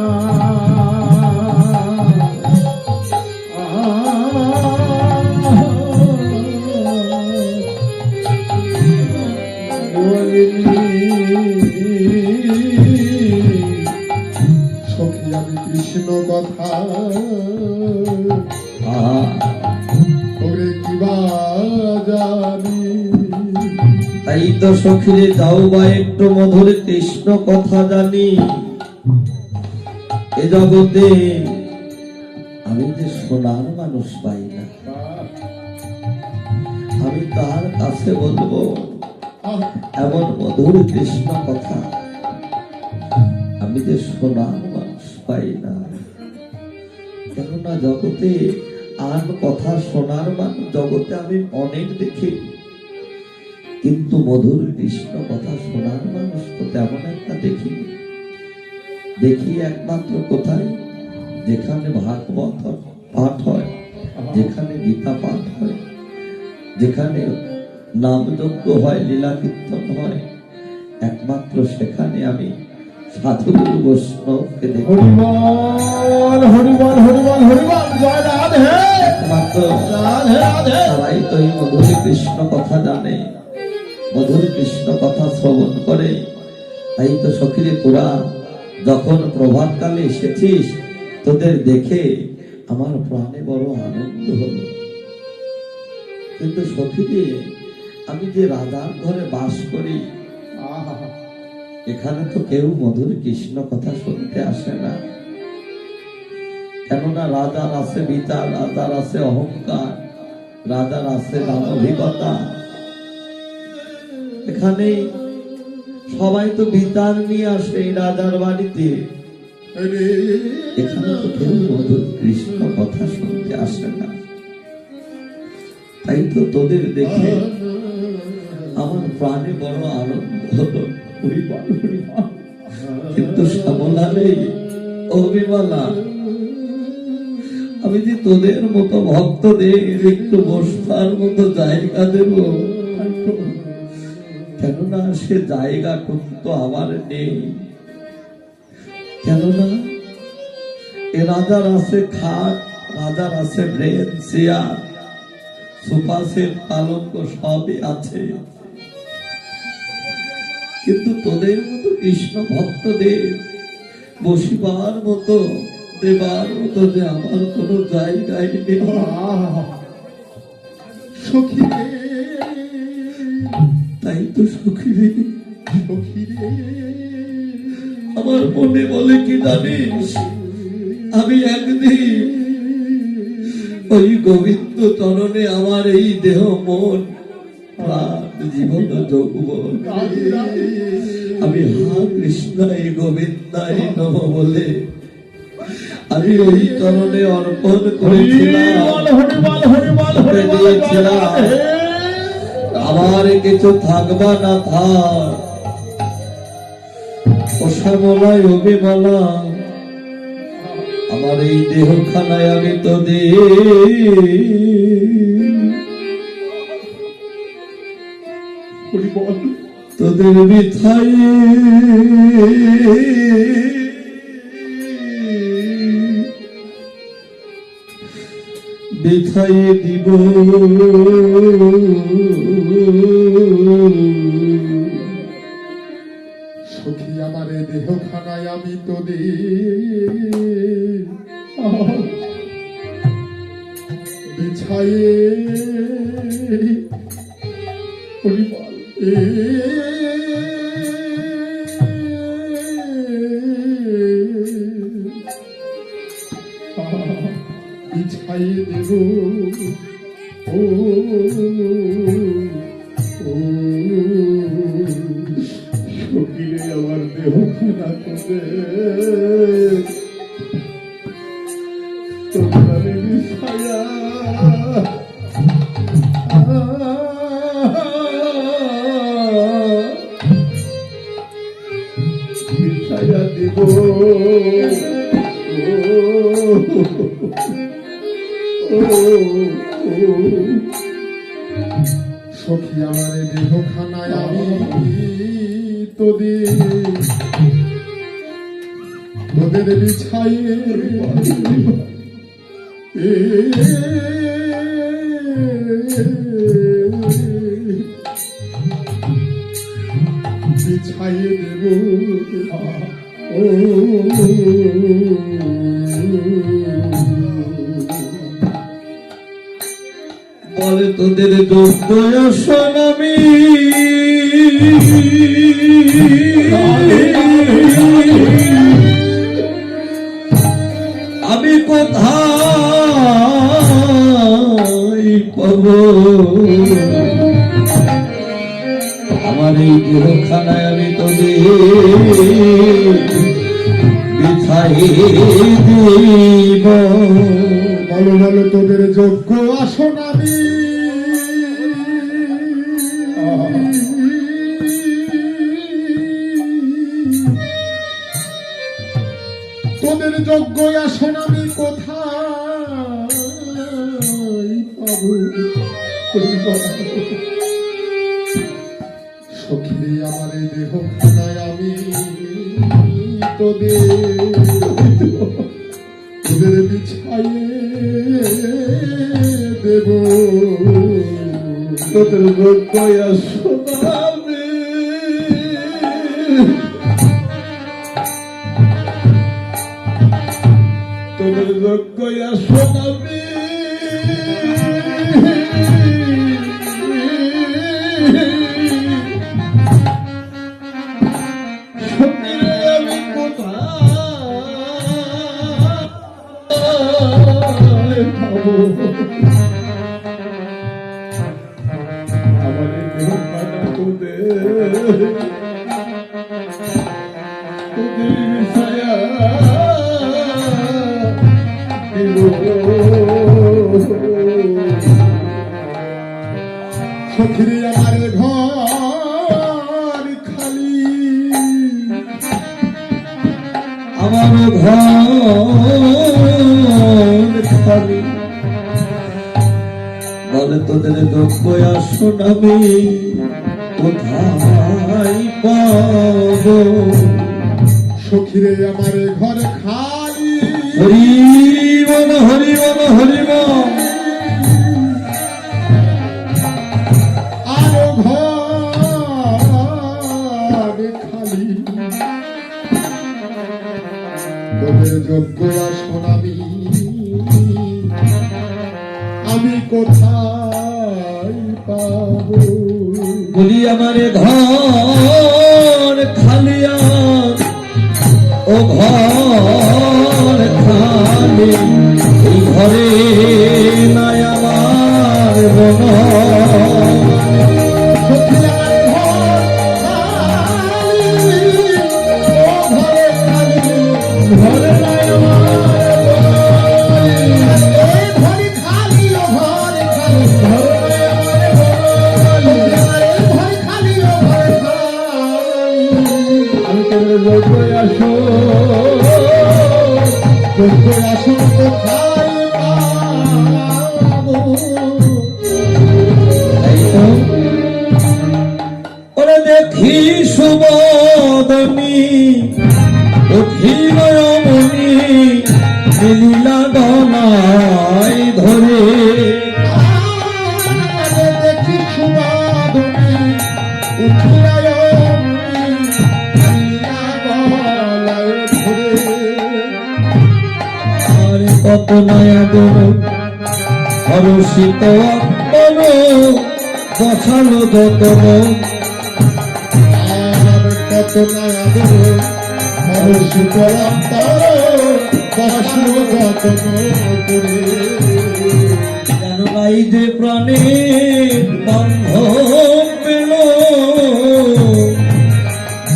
সখী আমি কৃষ্ণ কথা ওরে কিবা জানি তাই তো সখীরে যাও বা একটু মধুর কৃষ্ণ কথা জানি এ জগতে আমি যে সোনার মানুষ পাই না আমি তার কাছে বলবো এমন মধুর কৃষ্ণ কথা আমি যে সোনার মানুষ পাই না কেননা জগতে আর কথা শোনার মানুষ জগতে আমি অনেক দেখি কিন্তু মধুর কৃষ্ণ কথা শোনার মানুষ তো তেমন একটা দেখি দেখি একমাত্র কোথায় যেখানে ভাগবত পাঠ হয় যেখানে গীতা পাঠ হয় যেখানে নামযজ্ঞ হয় লীলা কীর্তন হয় একমাত্র সেখানে আমি সাধুগুরু বৈষ্ণবকে দেখি হরিবল হরিবল হরিবল হরিবল জয় রাধে একমাত্র রাধে রাধে সবাই তো এই মধুর কৃষ্ণ কথা জানে মধুর কৃষ্ণ কথা শ্রবণ করে তাই তো সখীরে তোরা যখন প্রভাতকালে এসেছিস তোদের দেখে আমার প্রাণে বড় আনন্দ হলো কিন্তু সখীরে আমি যে রাজার ঘরে বাস করি এখানে তো কেউ মধুর কৃষ্ণ কথা শুনতে আসে না কেননা রাজার আছে বিচার রাজার আছে অহংকার রাজার আছে দানবিকতা এখানে সবাই তো বিচার নিয়ে আসে এই রাজার বাড়িতে এখানে তো কেউ মধুর কৃষ্ণ কথা শুনতে আসে না তাই তো তোদের দেখে আমার প্রাণে বড় আনন্দ হলো হরিবল হরিবল কিন্তু শ্যামলা নেই অভিমালা আমি যে তোদের মতো ভক্তদের একটু বসবার মতো জায়গা দেব কেননা সে জায়গাটুকু তো আমার নেই কেননা এ রাজার আছে খাট রাজার আছে ব্রেন চেয়ার সুপাসের পালঙ্ক সবই আছে কিন্তু তোদের মতো কৃষ্ণ ভক্তদের বসিবার মতো দেবার মতো যে আমার কোনো জায়গায় নেই সখী তাই তো সুখী সখী আমার মনে বলে কি জানিস আমি একদিন ওই গোবিন্দ চরণে আমার এই দেহ মন প্রাণ জীবন যৌবন আমি হা কৃষ্ণায় গোবিন্দায় নম বলে আমি ওই চরণে অর্পণ করেছিলাম হরিবল হরিবল হরিবল দিয়েছিলাম আমার কিছু থাকবা না থাক ও শ্যামলায় অভিমালা আমার এই দেহখানায় আমি তোদের বিথাই বিথাই দিব সখী আমার দেহ খানায় আমি তো বিছায়ে হরিবল বিছাই দেব ও সখিরে আমার দেহ খানা করে তোমার ছায়া ছায়া দিব সখী আমার দেহ খানায় আমি তোদের বিছাইয়ে বিছাইয়ে দেব বলে তোদের যোগ্য সোনামি আমি কোথায় পাব আমার এই দেহখানায় আমি তোদের বিছাই দিব বলো বলো তোদের যোগ্য আসন আমি তোদের যোগ্য আসন আমি কোথায় পাবো সখী আমার এই দেহ খানায় আমি তোদের বিছাইয়ে দেব তোদের যোগ্য আসন আমি তোদের যোগ্য আসন আমি আমি কোথায় পাবো আমার দেহ কাটা তোদের ছায়া সখী আমার ঘর খালি আমার ঘর খালি বলে তোদের যোগ্য আসন আমি কোথায় পাব সখীরে আমার ঘর খালি হরি বল হরি বল হরি বল আরো ঘর খালি তোদের যোগ্য আসন আমি কোথায় পাবো বলি আমার ঘর খালিয়া ও ঘর খালি এই ঘরে নাই আমার মন ওরে দেখি সুবদনী অধীনয়মণি লীলা গলায় ধরে দেখি কত নয়াদন হরষিত অন্তর বসালো যতন কত হরষিত অন্তর বসালো যতন করে কেননা রাই যে প্রাণের বান্ধব পেল,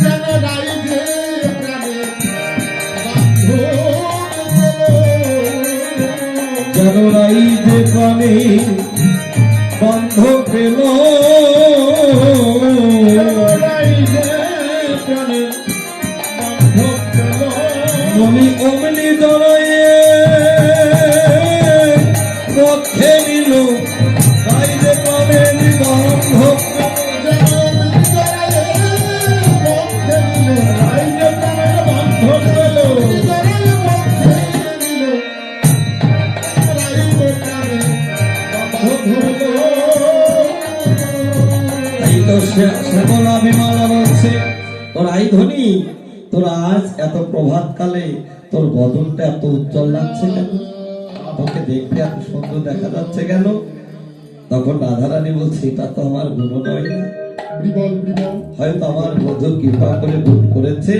যেন রাই যে প্রাণে বান্ধব যেন রাই যে প্রাণের বান্ধব পেল, রাই যে প্রাণে বান্ধব পেল। মনি অমনি জড়াইয়ে পক্ষে নিল, রাই যে প্রাণের বান্ধব শ্যামলা বিমালা বলছে, তোর আই ধনী, তোর আজ এত প্রভাত কালে তোর বদনটা এত উজ্জ্বল লাগছে কেন, তোকে দেখতে এত সুন্দর দেখা যাচ্ছে কেন? তখন রাধারানী বলছে, এটা তো আমার গুণ নয় না, হয়তো আমার বধূ কৃপা করে গুণ করেছে,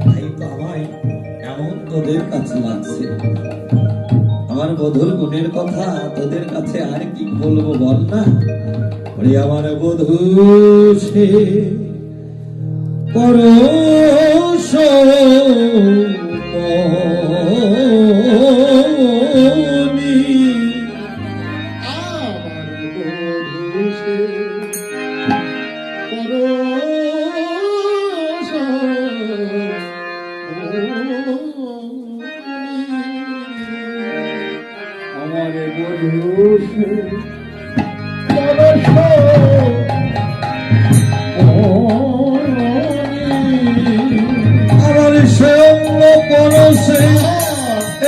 তাই তো আমায় এমন তোদের কাছে লাগছে। আমার বধূর গুণের কথা তোদের কাছে আর কি বলবো বল না? ওরে আমার বধূ সে পরশ মনি, আমার বধূ সে আমার সে অঙ্গ পরশে,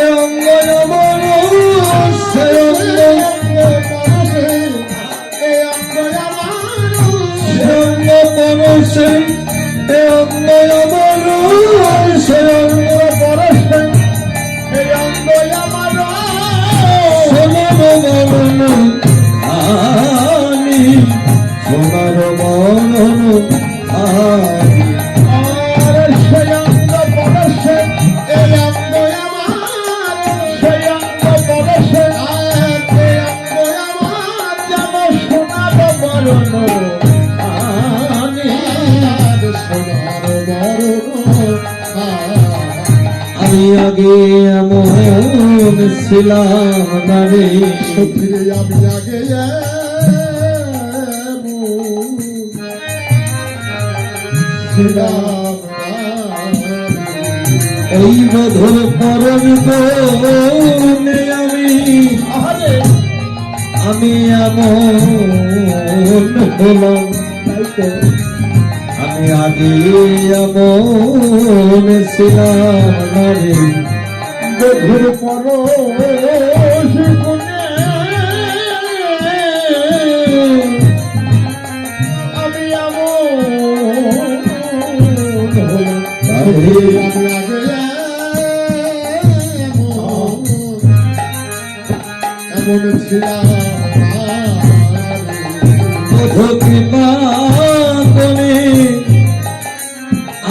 এ অঙ্গ আমার সে অঙ্গ, সে অঙ্গ পরশে, এ অঙ্গ আমার সে অঙ্গ পরশে, সোনার বরণ আনি, সোনার বরণ আনি। আমি আগে এমন ছিলাম না রে, আমি আগে ছিলাম ওই মধুর পরম বনে আমি এমন হলাম, আমি আগে এমন ছিলাম না রে, বধুর পরশ গুণে আমি এমন ছিলাম মধু কৃপা করে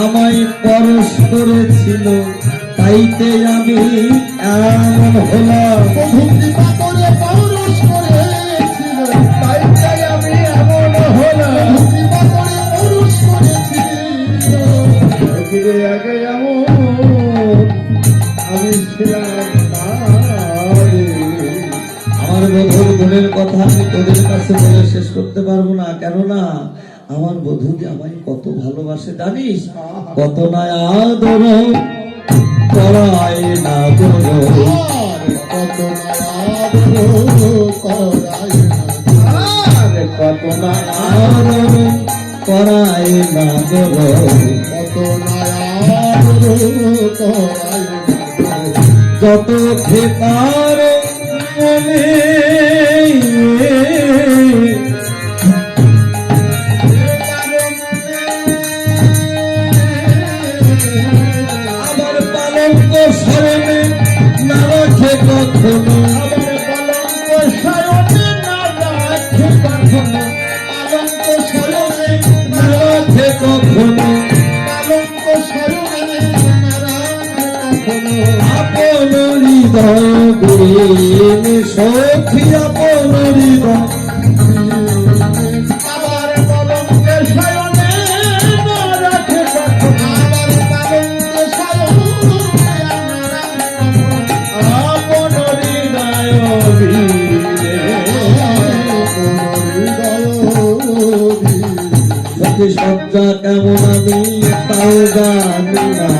আমায় পরশ করেছিল, তাইতে আমি এমন হলাম। বধু কৃপা করে পরশ করেছিল, তাইতে আমি এমন হলাম। কৃপা করে পরশ করেছিল, ফিরে আগে এমন আমি ছিলাম না রে। আমার বধুর গুণের কথা আমি তোদের কাছে বলে শেষ করতে পারবো না, কেননা আমার বধূ যে আমায় কত ভালোবাসে জানিস, কত না আদর করায় না গো, কত মায়ার করাই আরে কত না আদর করায় না গো, কত মায়ার করাই যত খেপার মনে আমার পালঙ্ক স্মরণে না রাখে কখনো, আমার পালঙ্ক শয়নে না রাখে কখনো, পালঙ্ক শয়নে না রাখে কখনো, পালঙ্ক শয়নে না রাখে কখনো, আপন হৃদয় সখী আপন হৃদয় আবার কলঙ্কে শয়নে না রাখে কখন, আবার কলঙ্কে শয়নে আপন হৃদয় ভিড়ে। সখী সজ্জা কেমন আমি তাও জানি না,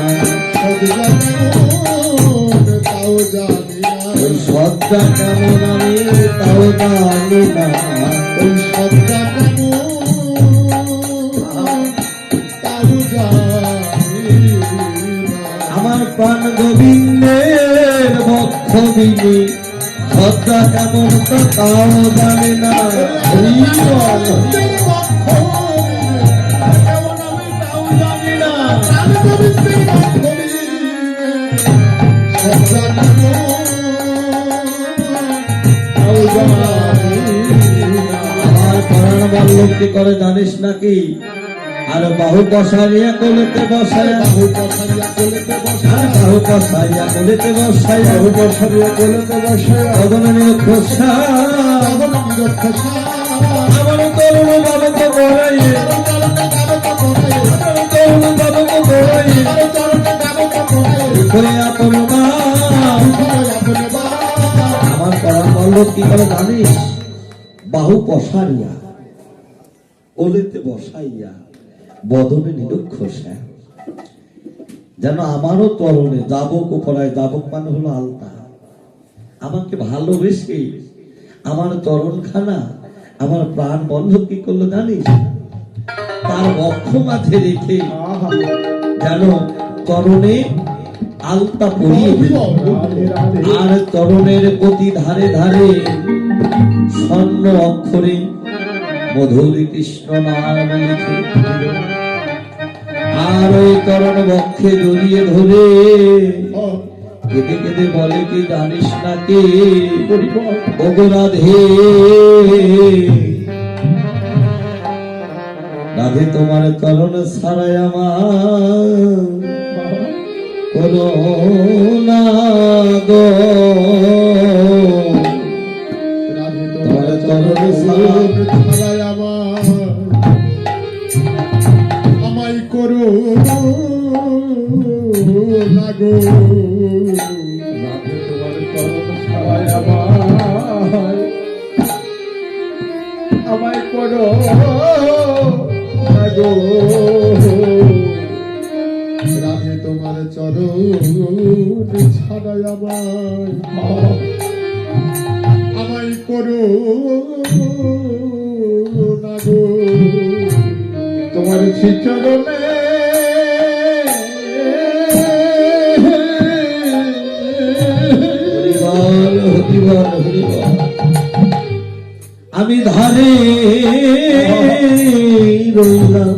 ওই সজ্জা কেমন আমি তাও জানি না। আমার প্রাণ গোবিন্দের বক্ষ বিনে সজ্জা কেমন তো তাও জানি না। হরি বল। আমার প্রাণ বল্লভ কি করে জানিস নাকি? আর বাহু পশাইয়া কোলেতে বসায়া, আর বাহু পশাইয়া কোলেতে বসায়া, অদন নিরক্ষসা আমার তরুণ বাবুকে বড়াইয়ে, তরুণ বাবুকে বড়াইয়ে করে আপন মা। আমার প্রাণ বল্লভ কি করে জানিস? বাহু পশাইয়া কোলেতে বসাইয়া বদনে নিরক্ষসা, যেন আমারও তরণে যাবক উপরায়, যাবক মানে হলো আলতা, আমাকে ভালোবেসে আমার তরণখানা আমার প্রাণ বন্ধব কি করলো জানিস? তার বক্ষ মাঝে রেখে যেন তরণে আলতা পরিয়ে দিল, আর তরণের প্রতি ধারে ধারে স্বর্ণ অক্ষরে মধুরী কৃষ্ণ নাম লিখে, আর ওই তরণ বক্ষে জড়িয়ে ধরে কেঁদে কেঁদে বলে কি জানিস না কে? ওগো রাধে, রাধে তোমার তরণ ছাড়াই আমার করুণা গো, তোমার তরণ ছাড়াই আমায় করো লাগো, তোমার চরণ ছাড়াই আমায় করো লাগো, রাধে তোমার চরণ ছাড়াই আমায় করো লাগো, তোমার শ্রীচরণে হরিবল হরিবল হরিবল। আমি ধারে রইলাম,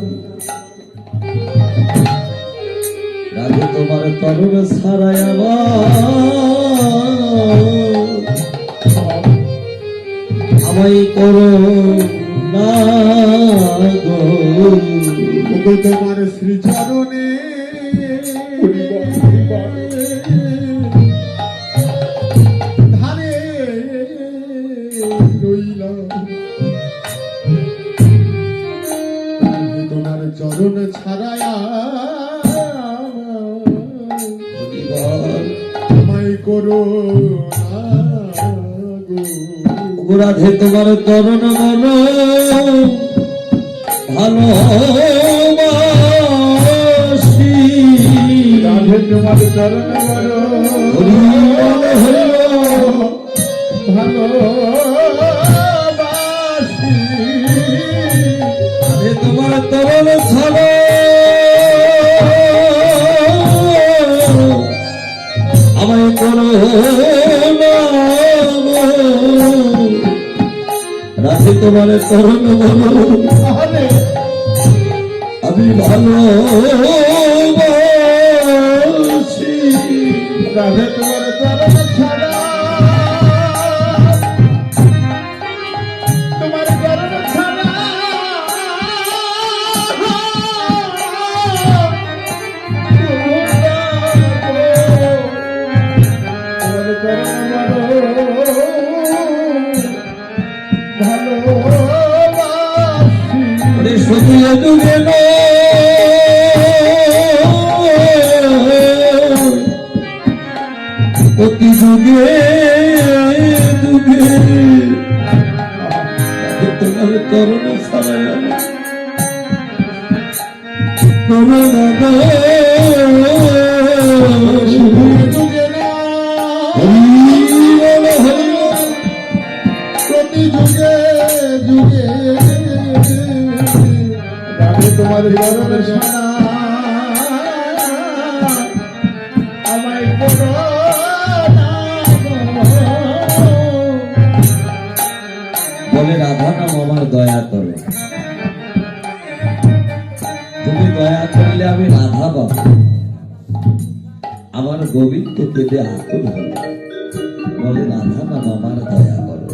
রাধে তোমার তরণ ছাড়াই আমায় করো না গো, তোমার শ্রীচরণে ধারে রইলাম, তোমার চরণ ছাড়ায়া আমায় করো গো, রাধে তোমার তরণ মন ভালোবাসি, রাধে তোমার চরণ হরিবল হরিবল। ভালোবাসি, রাধে তোমার তরণ ছাড়া আমায় করো না গো, রাধে তোমার তরণ মন আমি ভালোবাসি, রাধে তোমার চরণ ছাড়া তোমার চরণ ছাড়া তোমার চরণ শুধু এ যুগে প্রতি যুগে যুগে তোমার চরণে ছাড়াই শুধু যুগে না প্রতি যুগে যুগে আমি তোমার চরণে ছাড়া আমায় করো না বলে রাধা নাম আমার দয়া করো, তুমি দয়া করলে আমি রাধা পাবো। আমার গোবিন্দ কেঁদে আকুল হল, বলে রাধা নাম আমার দয়া করো।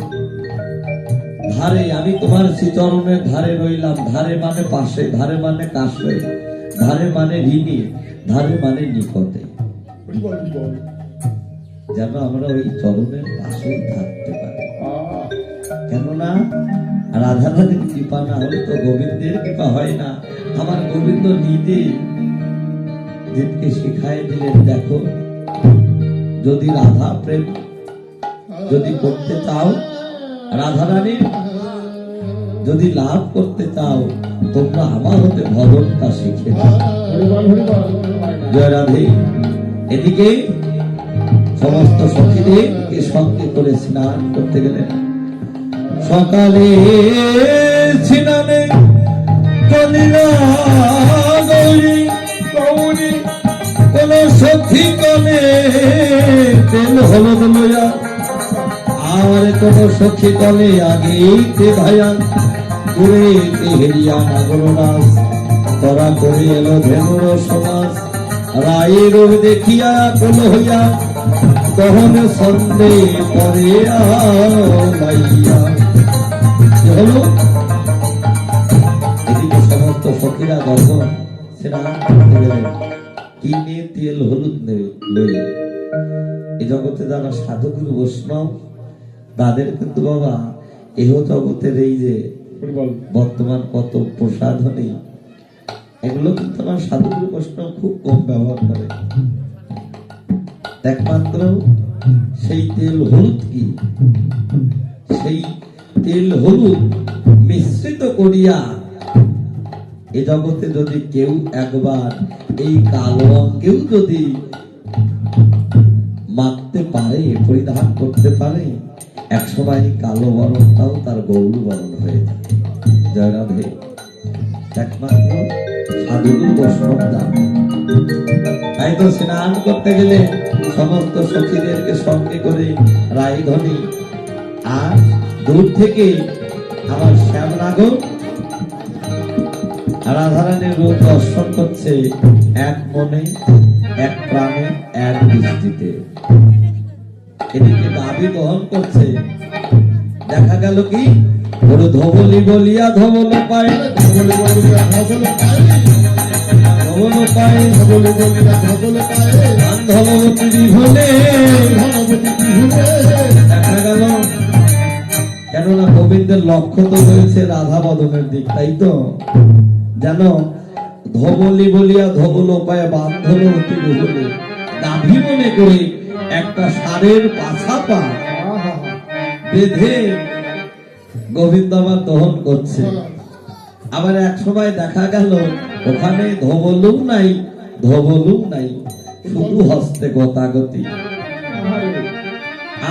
ধারে আমি তোমার শ্রীচরণের ধারে রইলাম, ধারে মানে পাশে, ধারে মানে কাছে, ধারে মানে ঋণী, ধারে মানে নিকটে, যেন আমরা ওই চরণের পাশেই থাকতে পারি। কেননা রাধা রানীর কৃপা না হলে তো গোবিন্দের কৃপা হয় না। আমার গোবিন্দ নিজে জিতকে শিখাই দিলেন, দেখো যদি রাধা প্রেম যদি করতে চাও, রাধা রানীর যদি লাভ করতে চাও, তোমরা আমার হতে ভজনটা শিখে নাও। জয় রাধে। এদিকে সমস্ত সখীদেরকে সঙ্গে করে স্নান করতে গেলেন। সকালে স্নানে কলিলা গৌরী গৌরী কোন সখী কলে তেল হলুদ লইয়া, আর কোন সখী কলে আগেইতে ভাইয়া দূরে হেরিয়া নাগর নাচ তরা করে এলো ধেনুর সমাজ। রায়ের দেখিয়া কোন হইয়া তখন সন্দেহ পরে আইয়া হলো। এদিকে সমস্ত সখীরা যখন স্নান করতে গেলেন, কিনে তেল হলুদ লইলেন। এই জগতে যারা সাধুগুরু বৈষ্ণব, তাদের কিন্তু বাবা এহ জগতের এই যে বর্তমান কত প্রসাধনী, এগুলো কিন্তু আমার সাধুগুরু বৈষ্ণব খুব কম ব্যবহার করে। একমাত্র সেই তেল হলুদ কি, সেই তেল হলুদ মিশ্রিত করিয়া এ জগতে যদি কেউ একবার এই কালো অঙ্গেও যদি মাখতে পারে, পরিধান করতে পারে, একসময় কালো বরণটাও তার গৌর বরণ হয়ে যায়। জয় রাধে। একমাত্র সাধুগুরু বৈষ্ণব দান। তাই তো স্নান করতে গেলে সমস্ত সখীদেরকে সঙ্গে করে রায়ধনী আর দূর থেকে আমার শ্যামনাগর রাধারানীর রূপ দর্শন করছে, এক মনে এক প্রাণে এক দৃষ্টিতে। এদিকে দাবি দহন করছে, দেখা গেল কি বড় ধবলি বলিয়া ধবল পায়, ধবল বলিয়া ধবল পায়, ধবল পায়, ধবল বলিয়া ধবল পায়, ধবলতি বিভুলে ধনবতী বিহুলে। দেখা গেল, কেননা গোবিন্দের লক্ষ্য তো রয়েছে রাধা বদনের দিক, তাই তো যেন ধবলি বলিয়া ধবল পায় বান্ধব অতি বিহুলে, নাভি মনে করে একটা ষাঁড়ের পাছা পা বেঁধে গোবিন্দ আমার দহন করছে। আবার এক সময় দেখা গেল ওখানে ধবলও নাই, ধবলও নাই, শুধু হস্তে গতাগতি,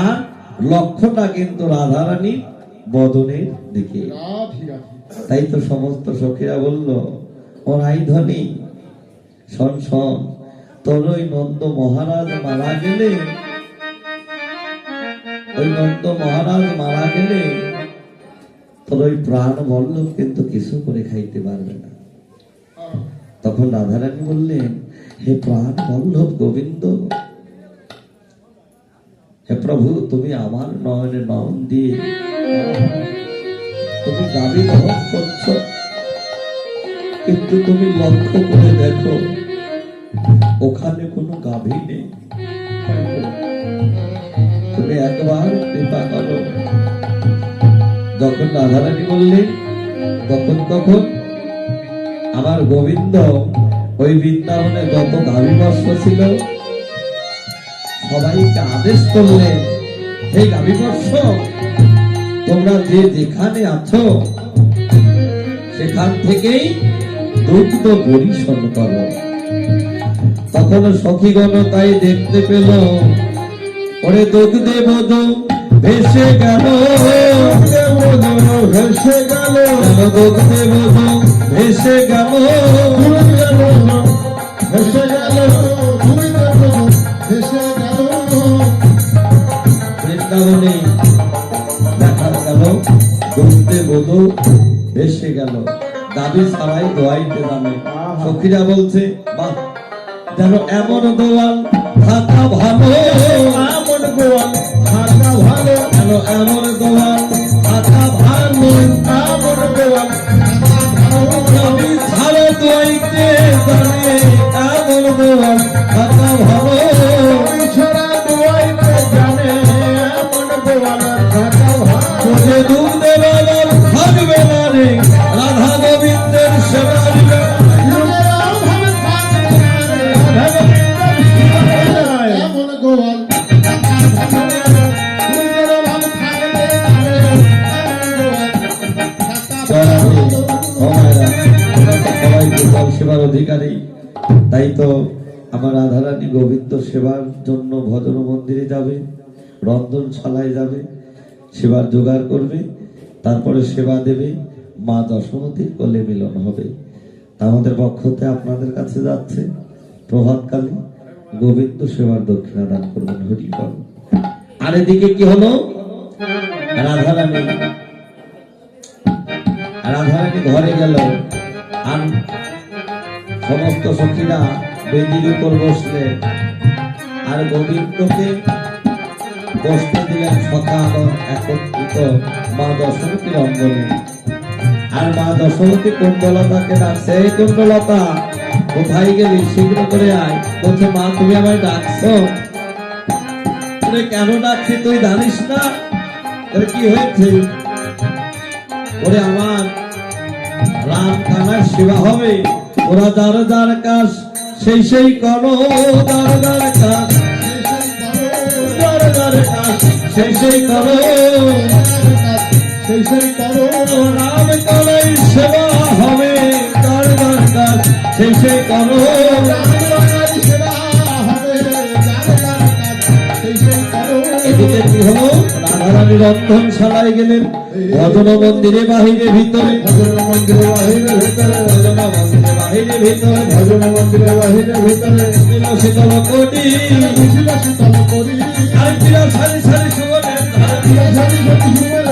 আর লক্ষ্যটা কিন্তু রাধারানী বদনের দিকে। তাই তো সমস্ত সখীরা বলল, ও রাইধনী শোন শোন, তোর ওই নন্দ মহারাজ মারা গেলে, ওই নন্দ মহারাজ মারা গেলে তোর ওই প্রাণ বল্লভ কিন্তু কিছু করে খাইতে পারবে না। তখন রাধারানী বললেন, হে প্রাণ বল্লভ গোবিন্দ, হে প্রভু, তুমি আমার নয়নে নয়ন দিয়ে তুমি দাবি দহন করছো, কিন্তু তুমি লক্ষ্য করে দেখো ওখানে কোনো গাভী নেই। তুমি একবার কৃপা করো। যখন রাধারানী বললেন তখন আমার গোবিন্দ ওই বৃন্দাবনে যত গাভী বর্ষ ছিল সবাইকে আদেশ করলেন, হে গাভী বর্ষ, তোমরা যে যেখানে আছো সেখান থেকেই দুগ্ধ পরিশোধ করো। তখন সখীগণ তাই দেখতে পেল, ওরে দুগ্ধে বোধ ভেসে গেল, ভেসে গেল, দুগ্ধে বোধ ভেসে গেল, ভেসে গেল, ভেসে গেল। বৃন্দাবনে দেখা গেল দুগ্ধে বোধ ভেসে গেল, দাবি ছাড়াই দোয়াইতে জানে। সখীরা বলছে, বাহ, যেন এমন দোয়াল থাকা ভালো, এমন গোয়াল থাকা ভালো, যেন এমন দোয়াল থাকা ভালো, এমন গোয়াল দাবি ছাড়া দোয়াইতে জানে, এমন দোয়াল থাকা ভালো। ছড়া দোয়াইতে জানে, এমন গোয়াল থাকা ভালো। যে দুগ্ধে বালক থাকবে না রে, রাধা গোবিন্দের সেবা দিবে। এমন গোয়াল সেবার অধিকারী, তাই তো আমার রাধারানী গোবিন্দ সেবার জন্য ভজন মন্দিরে যাবে, রন্ধনশালায় যাবে, সেবার জোগাড় করবে, তারপরে সেবা দেবে, মা দশমতীর কোলে মিলন হবে। তা আমাদের পক্ষতে আপনাদের কাছে যাচ্ছে প্রভাতকালে গোবিন্দ সেবার দক্ষিণা দান করবেন, হরি বল। আর এদিকে কি হলো, রাধারানী ঘরে গেল, আর সমস্ত সখীরা বেদির উপর বসলেন, আর গোবিন্দকে বসতে দিলেন সকাল একত্রিত মা দশমতীর অঙ্গনে। আর মা দশমতী কুণ্ডলতাকে ডাকছে, এই কুণ্ডলতা কোথায় গেলি, শীঘ্র করে আয়। বলছে, মা তুমি আমায় ডাকছো? কেন ডাকছি তুই জানিস না? কি হয়েছে? ওরে আমার রাম কানার সেবা হবে, ওরা যার যার কাজ সেই সেই করো, যার যার কাজ যার যার কাজ সেই সেই করো, সেই সেই করো। রাম কানাই সেবা হবে, যার যার কাজ সেই সেই করো। এদিকে কি হলো, রাধারানী রন্ধনশালায় গেলেন, ভজন মন্দিরে বাহিরে ভিতরে, ভজন মন্দিরে বাহিরে ভিতরে, ভজন মন্দিরে বাহিরে ভিতরে, ভজন মন্দিরে বাহিরে ভিতরে, শীতল কোটি ছিল শীতল করি, আর চিরা সারি সারি সুবনের ধারে, সারি সারি শুভেল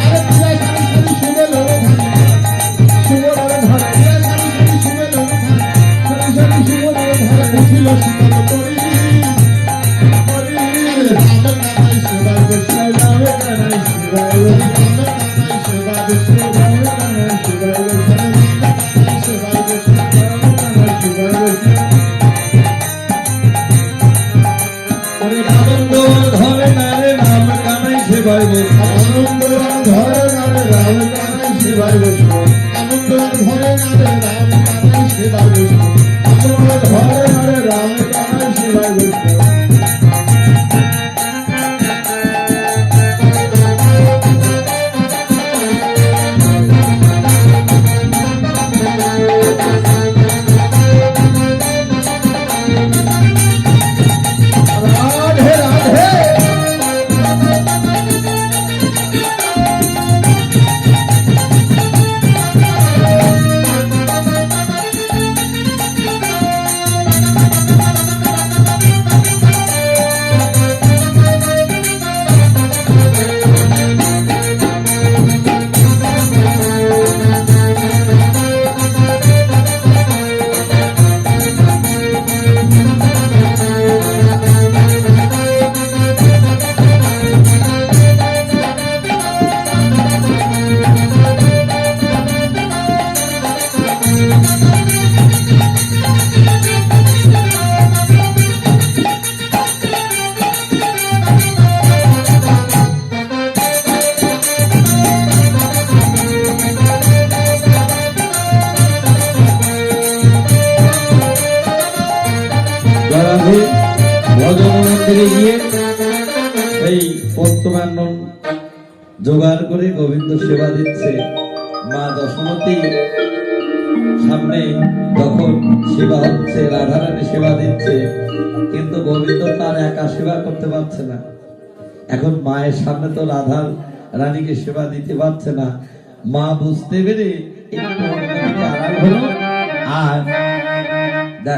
আরে সারি সারি শুভেল শুভেল ধারে, সারি সারি শুভেল সারি সারি শুভেল ধারে, ছিল শীতল করি। ধরে না রে নাম কানাই সেবা মাঝে ভজন মন্দিরে গিয়ে এই পত্রমান্ডন জোগাড় করে গোবিন্দ সেবা দিচ্ছে। মা দশমতী সামনে যখন সেবা হচ্ছে, রাধারানী সেবা দিচ্ছে, কিন্তু গোবিন্দ তার একা সেবা করতে পারছে না। এখন মায়ের সামনে তো রাধার রানীকে সেবা দিতে পারছে না। মা বুঝতে পেরে একটু অন্যদিকে আড়াল হলো আর